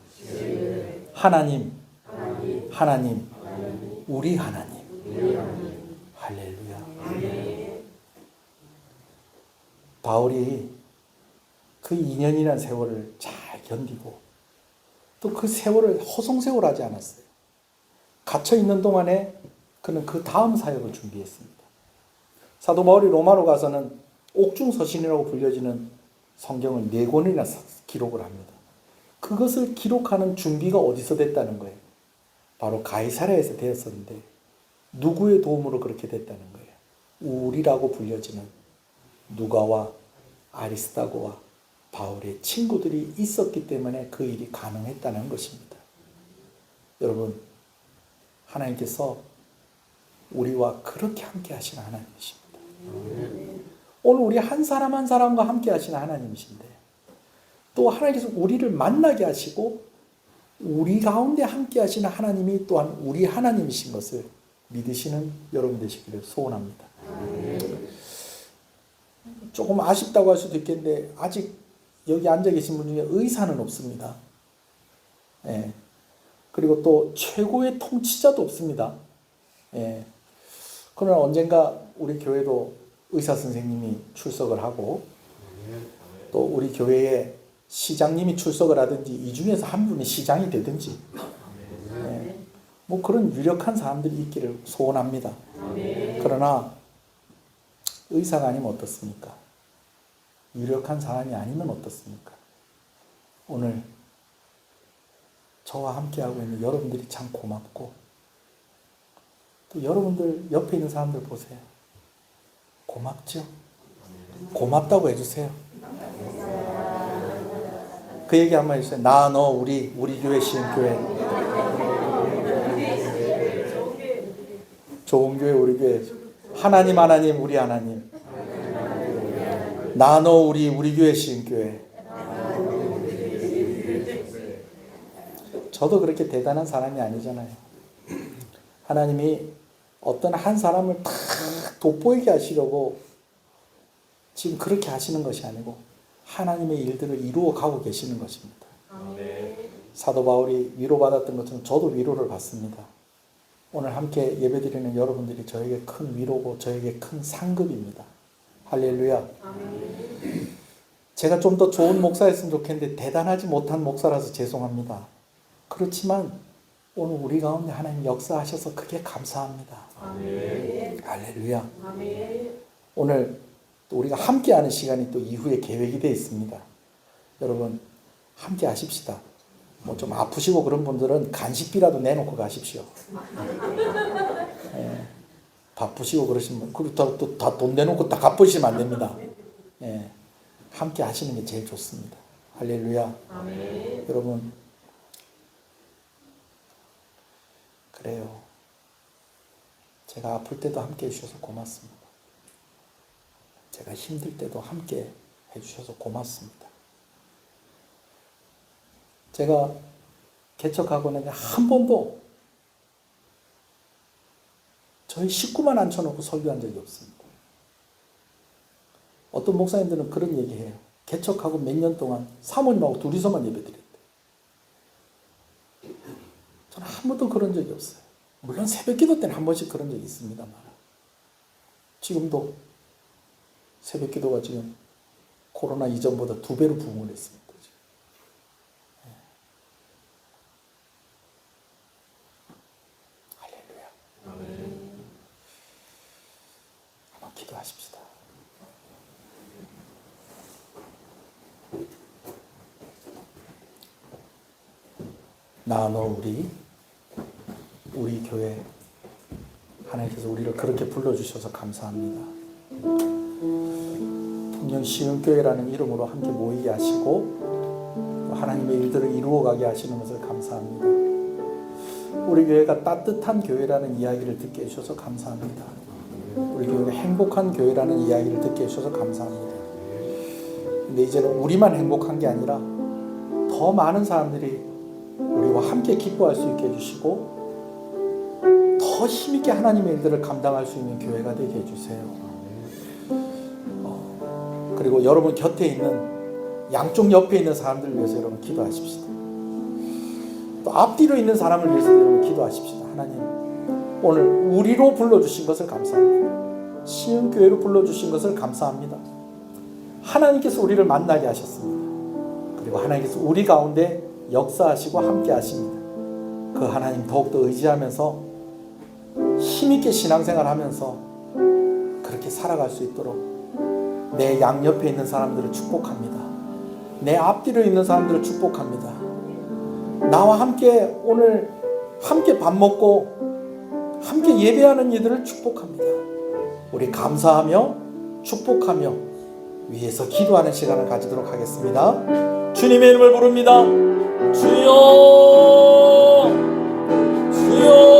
하나님, 우리 하나님. 할렐루야. 바울이 그 2년이라는 세월을 잘 견디고 또 그 세월을 허송세월하지 않았어요. 갇혀있는 동안에 그는 그 다음 사역을 준비했습니다. 사도 바울이 로마로 가서는 옥중서신이라고 불려지는 성경을 4권이나 기록을 합니다. 그것을 기록하는 준비가 어디서 됐다는 거예요? 바로 가이사랴에서 되었었는데 누구의 도움으로 그렇게 됐다는 거예요? 우리라고 불려지는 누가와 아리스다고와 바울의 친구들이 있었기 때문에 그 일이 가능했다는 것입니다. 여러분, 하나님께서 우리와 그렇게 함께 하시는 하나님이십니다. 오늘 우리 한 사람 한 사람과 함께 하시는 하나님이신데 또 하나님께서 우리를 만나게 하시고 우리 가운데 함께 하시는 하나님이 또한 우리 하나님이신 것을 믿으시는 여러분 되시기를 소원합니다. 조금 아쉽다고 할 수도 있겠는데 아직 여기 앉아 계신 분 중에 의사는 없습니다. 예. 그리고 또 최고의 통치자도 없습니다. 예. 그러나 언젠가 우리 교회도 의사 선생님이 출석을 하고 또 우리 교회에 시장님이 출석을 하든지 이 중에서 한 분이 시장이 되든지 예. 뭐 그런 유력한 사람들이 있기를 소원합니다. 그러나 의사가 아니면 어떻습니까? 유력한 사람이 아니면 어떻습니까? 오늘 저와 함께하고 있는 여러분들이 참 고맙고 또 여러분들 옆에 있는 사람들 보세요. 고맙죠? 고맙다고 해주세요. 그 얘기 한번 해주세요. 나, 너, 우리 교회 시흥교회 좋은 교회 우리 교회 하나님 우리 하나님 나, 너, 우리 교회 시흥교회 저도 그렇게 대단한 사람이 아니잖아요. 하나님이 어떤 한 사람을 탁 돋보이게 하시려고 지금 그렇게 하시는 것이 아니고 하나님의 일들을 이루어 가고 계시는 것입니다. 사도 바울이 위로받았던 것처럼 저도 위로를 받습니다. 오늘 함께 예배드리는 여러분들이 저에게 큰 위로고 저에게 큰 상급입니다. 할렐루야. 제가 좀 더 좋은 목사였으면 좋겠는데 대단하지 못한 목사라서 죄송합니다. 그렇지만 오늘 우리 가운데 하나님 역사하셔서 크게 감사합니다. 할렐루야. 오늘 또 우리가 함께하는 시간이 또 이후에 계획이 되어 있습니다. 여러분 함께 하십시다. 뭐 좀 아프시고 그런 분들은 간식비라도 내놓고 가십시오. 예, 바쁘시고 그러시면 그리고 또 다 돈 내놓고 다 갚으시면 안 됩니다. 예, 함께 하시는 게 제일 좋습니다. 할렐루야. 여러분 그래요. 제가 아플 때도 함께 해주셔서 고맙습니다. 제가 힘들 때도 함께 해주셔서 고맙습니다. 제가 개척학원에 한 번도 저희 식구만 앉혀놓고 설교한 적이 없습니다. 어떤 목사님들은 그런 얘기해요. 개척하고 몇 년 동안 사모님하고 둘이서만 예배드렸대요. 저는 한 번도 그런 적이 없어요. 물론 새벽기도 때는 한 번씩 그런 적이 있습니다만 지금도 새벽기도가 지금 코로나 이전보다 2배로 부흥을 했습니다. 네. 할렐루야. 한번 기도하십시다. 나, 너, 우리 교회 하나님께서 우리를 그렇게 불러주셔서 감사합니다. 풍년 시흥교회라는 이름으로 함께 모이게 하시고 하나님의 일들을 이루어가게 하시는 것을 감사합니다. 우리 교회가 따뜻한 교회라는 이야기를 듣게 해주셔서 감사합니다. 우리 교회가 행복한 교회라는 이야기를 듣게 해주셔서 감사합니다. 근데 이제는 우리만 행복한 게 아니라 더 많은 사람들이 우리와 함께 기뻐할 수 있게 해주시고 더 힘있게 하나님의 일들을 감당할 수 있는 교회가 되게 해주세요. 그리고 여러분 곁에 있는 양쪽 옆에 있는 사람들을 위해서 여러분 기도하십시다. 또 앞뒤로 있는 사람을 위해서 여러분 기도하십시다. 하나님 오늘 우리로 불러주신 것을 감사합니다. 시흥교회로 불러주신 것을 감사합니다. 하나님께서 우리를 만나게 하셨습니다. 그리고 하나님께서 우리 가운데 역사하시고 함께 하십니다. 그 하나님 더욱더 의지하면서 힘있게 신앙생활하면서 그렇게 살아갈 수 있도록 내 양옆에 있는 사람들을 축복합니다. 내 앞뒤로 있는 사람들을 축복합니다. 나와 함께 오늘 함께 밥 먹고 함께 예배하는 이들을 축복합니다. 우리 감사하며 축복하며 위에서 기도하는 시간을 가지도록 하겠습니다. 주님의 이름을 부릅니다. 주여, 주여.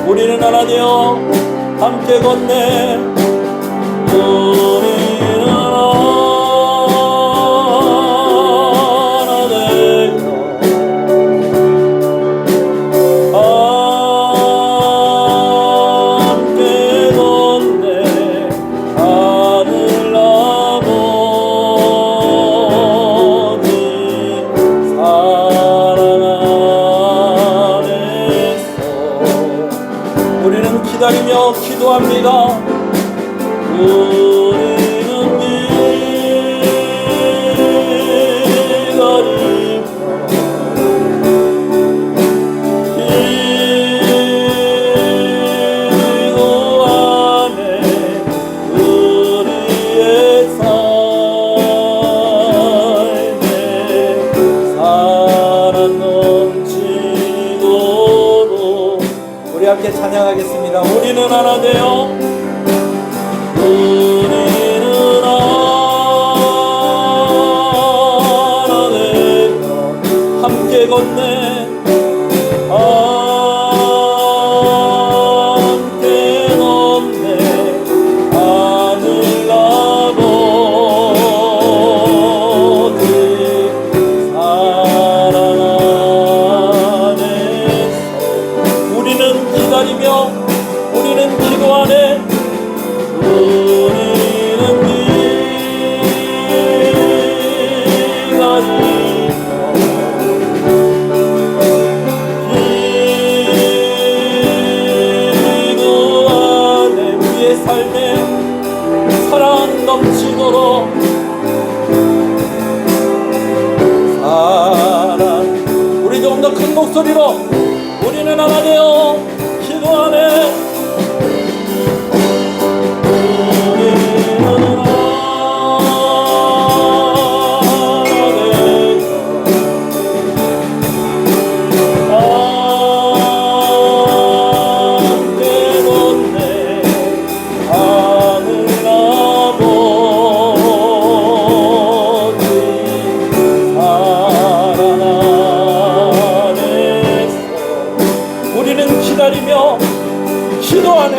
우리는 하나님여 함께 걷네. 우리는 하나 되어 함께 걷네. 하늘 아버지 사랑 안에서 우리는 기다리며 기도합니다. 우리는 기도 안에 우리의 삶에 사랑 넘치도록 우리 함께 찬양하겠습니다. 우리는 하나 되어 우리는 하나 되어 함께 걷네. 함께 걷네. 하늘 아버지 사랑 안에서 우리는 기다리며 우리는 기도하네. 우리는 기도하네. 우리의 삶에 사랑 넘치도록 사랑 우리 좀 더 큰 목소리로 우리는 하나 되어 기도하네. 우리는 기다리며 기도하네.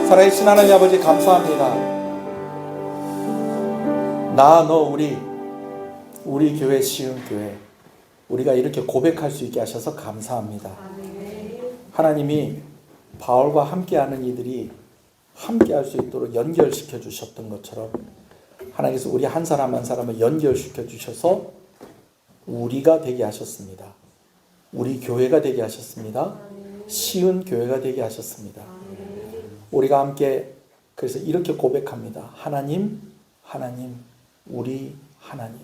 살아계신 하나님 아버지 감사합니다. 나 너 우리 교회 시흥 교회 우리가 이렇게 고백할 수 있게 하셔서 감사합니다. 하나님이 바울과 함께하는 이들이 함께할 수 있도록 연결시켜 주셨던 것처럼 하나님께서 우리 한 사람 한 사람을 연결시켜 주셔서 우리가 되게 하셨습니다. 우리 교회가 되게 하셨습니다. 쉬운 교회가 되게 하셨습니다. 우리가 함께 그래서 이렇게 고백합니다. 하나님, 하나님, 우리 하나님.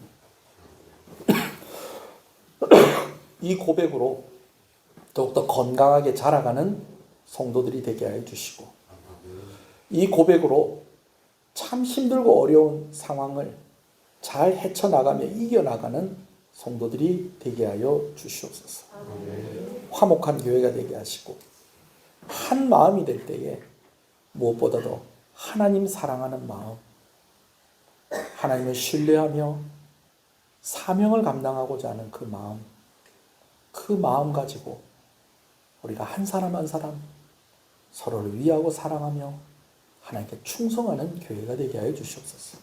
이 고백으로 더욱더 건강하게 자라가는 성도들이 되게 하여 주시고, 이 고백으로 참 힘들고 어려운 상황을 잘 헤쳐나가며 이겨나가는 성도들이 되게 하여 주시옵소서. 화목한 교회가 되게 하시고, 한 마음이 될 때에 무엇보다도 하나님 사랑하는 마음, 하나님을 신뢰하며 사명을 감당하고자 하는 그 마음 가지고 우리가 한 사람 한 사람 서로를 위하고 사랑하며 하나님께 충성하는 교회가 되게 하여 주시옵소서.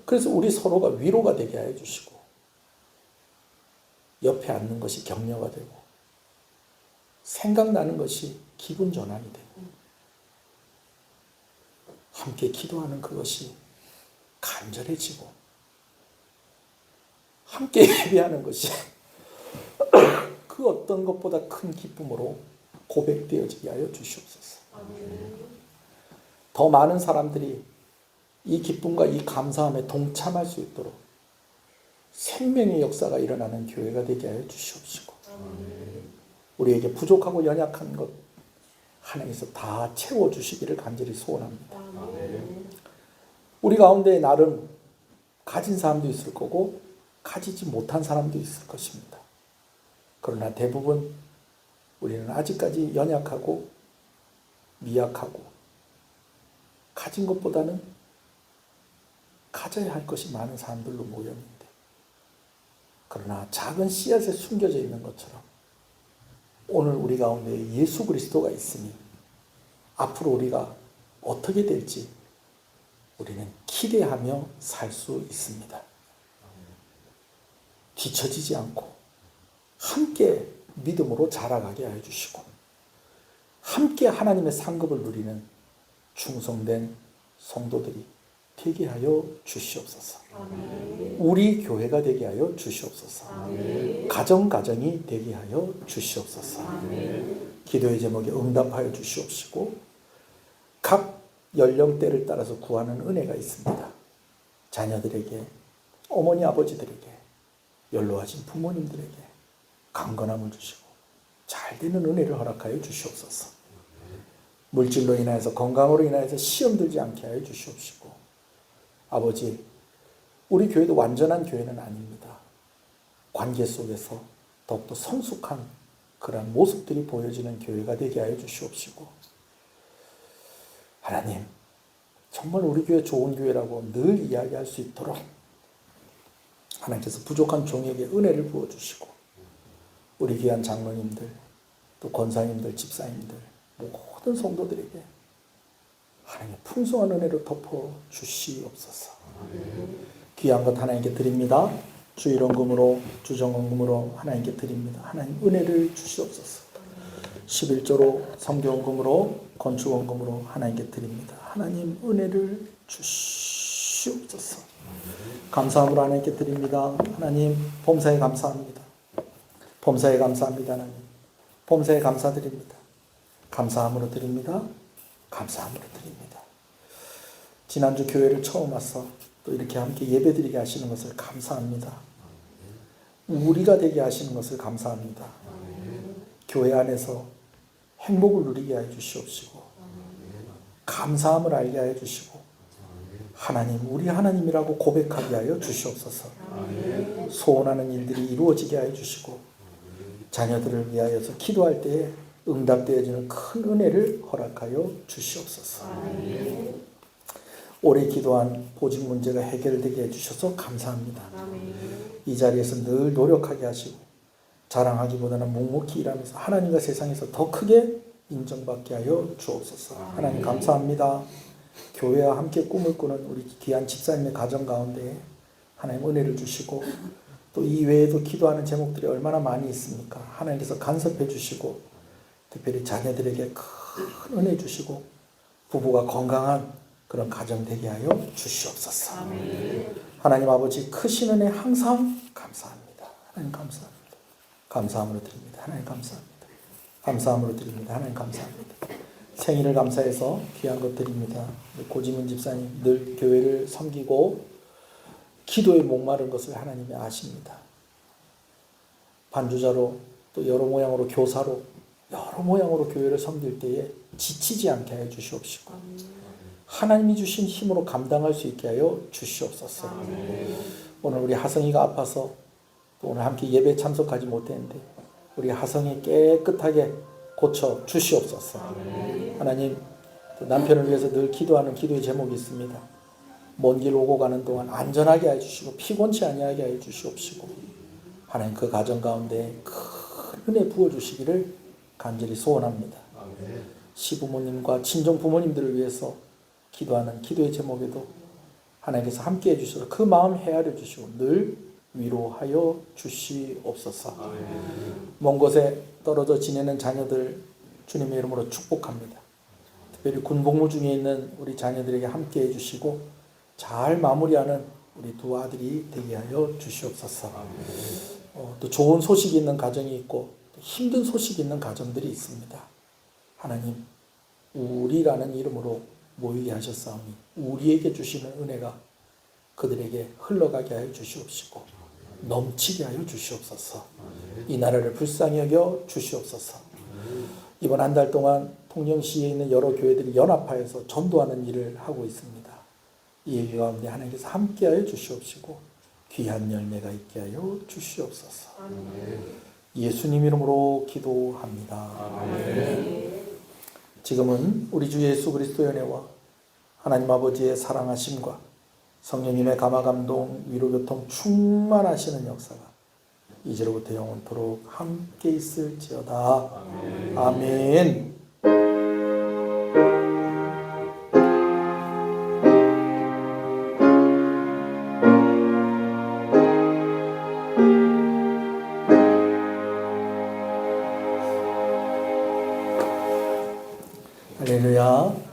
그래서 우리 서로가 위로가 되게 하여 주시고, 옆에 앉는 것이 격려가 되고, 생각나는 것이 기분 전환이 되고, 함께 기도하는 그것이 간절해지고, 함께 예배하는 것이 그 어떤 것보다 큰 기쁨으로 고백되어지게 하여 주시옵소서. 더 많은 사람들이 이 기쁨과 이 감사함에 동참할 수 있도록 생명의 역사가 일어나는 교회가 되게 하여 주시옵시고, 우리에게 부족하고 연약한 것 하나님께서 다 채워주시기를 간절히 소원합니다. 우리 가운데 나름 가진 사람도 있을 거고 가지지 못한 사람도 있을 것입니다. 그러나 대부분 우리는 아직까지 연약하고 미약하고 가진 것보다는 가져야 할 것이 많은 사람들로 모였는데, 그러나 작은 씨앗에 숨겨져 있는 것처럼 오늘 우리 가운데 예수 그리스도가 있으니 앞으로 우리가 어떻게 될지 우리는 기대하며 살 수 있습니다. 뒤처지지 않고 함께 믿음으로 자라가게 하여 주시고, 함께 하나님의 상급을 누리는 충성된 성도들이 되게 하여 주시옵소서. 우리 교회가 되게 하여 주시옵소서. 가정이 되게 하여 주시옵소서. 기도의 제목에 응답하여 주시옵시고, 각 연령대를 따라서 구하는 은혜가 있습니다. 자녀들에게, 어머니 아버지들에게, 연로하신 부모님들에게 강건함을 주시고 잘 되는 은혜를 허락하여 주시옵소서. 물질로 인하여서, 건강으로 인하여서 시험 들지 않게 하여 주시옵시고, 아버지, 우리 교회도 완전한 교회는 아닙니다. 관계 속에서 더욱더 성숙한 그런 모습들이 보여지는 교회가 되게 하여 주시옵시고, 하나님, 정말 우리 교회 좋은 교회라고 늘 이야기할 수 있도록 하나님께서 부족한 종에게 은혜를 부어주시고, 우리 귀한 장로님들, 또 권사님들, 집사님들, 모든 성도들에게 하나님의 풍성한 은혜로 덮어주시옵소서. 귀한 것 하나님께 드립니다. 주일원금으로, 주정원금으로 하나님께 드립니다. 하나님 은혜를 주시옵소서. 11조로, 성교원금으로, 건축원금으로 하나님께 드립니다. 하나님 은혜를 주시옵소서. 감사함으로 하나님께 드립니다. 하나님, 범사에 감사합니다. 범사에 감사합니다. 하나님, 범사에 감사드립니다. 감사함으로 드립니다. 감사함으로 드립니다. 지난주 교회를 처음 와서 또 이렇게 함께 예배드리게 하시는 것을 감사합니다. 우리가 되게 하시는 것을 감사합니다. 교회 안에서 행복을 누리게 해 주시옵시고, 감사함을 알게 해 주시고, 하나님, 우리 하나님이라고 고백하게 하여 주시옵소서. 소원하는 일들이 이루어지게 하여 주시고, 자녀들을 위하여서 기도할 때에 응답되어지는 큰 은혜를 허락하여 주시옵소서. 오래 기도한 보직 문제가 해결되게 해주셔서 감사합니다. 이 자리에서 늘 노력하게 하시고 자랑하기보다는 묵묵히 일하면서 하나님과 세상에서 더 크게 인정받게 하여 주옵소서. 하나님 감사합니다. 교회와 함께 꿈을 꾸는 우리 귀한 집사님의 가정 가운데 하나님 은혜를 주시고, 또 이 외에도 기도하는 제목들이 얼마나 많이 있습니까? 하나님께서 간섭해 주시고, 특별히 자녀들에게 큰 은혜 주시고, 부부가 건강한 그런 가정 되게 하여 주시옵소서. 하나님 아버지, 크신 은혜 항상 감사합니다. 하나님 감사합니다. 감사함으로 드립니다. 하나님 감사합니다. 감사함으로 드립니다. 하나님 감사합니다. 생일을 감사해서 귀한 것 드립니다. 고지문 집사님 늘 교회를 섬기고 기도에 목마른 것을 하나님이 아십니다. 반주자로 또 여러 모양으로 교사로 여러 모양으로 교회를 섬길 때에 지치지 않게 하여 주시옵시고 하나님이 주신 힘으로 감당할 수 있게 하여 주시옵소서. 오늘 우리 하성이가 아파서 또 오늘 함께 예배 참석하지 못했는데 우리 하성이 깨끗하게 고쳐 주시옵소서. 하나님, 또 남편을 위해서 늘 기도하는 기도의 제목이 있습니다. 먼 길 오고 가는 동안 안전하게 해주시고 피곤치 아니하게 해주시옵시고 하나님 그 가정 가운데 큰 은혜 부어주시기를 간절히 소원합니다. 시부모님과 친정 부모님들을 위해서 기도하는 기도의 제목에도 하나님께서 함께 해주셔서 그 마음 헤아려 주시고 늘 위로하여 주시옵소서. 먼 곳에 떨어져 지내는 자녀들 주님의 이름으로 축복합니다. 특별히 군복무 중에 있는 우리 자녀들에게 함께 해주시고 잘 마무리하는 우리 두 아들이 되게 하여 주시옵소서. 또 좋은 소식이 있는 가정이 있고 힘든 소식이 있는 가정들이 있습니다. 하나님, 우리라는 이름으로 모이게 하셨사오니 우리에게 주시는 은혜가 그들에게 흘러가게 하여 주시옵시고 넘치게 하여 주시옵소서. 이 나라를 불쌍히 여겨 주시옵소서. 이번 한 달 동안 통영시에 있는 여러 교회들이 연합하여서 전도하는 일을 하고 있습니다. 이 얘기 가운데 하나님께서 함께하여 주시옵시고 귀한 열매가 있게 하여 주시옵소서. 예수님 이름으로 기도합니다. 지금은 우리 주 예수 그리스도의 은혜와 하나님 아버지의 사랑하심과 성령님의 감화감동 위로교통 충만하시는 역사가 이제로부터 영원토록 함께 있을지어다. 아멘. 할렐루야.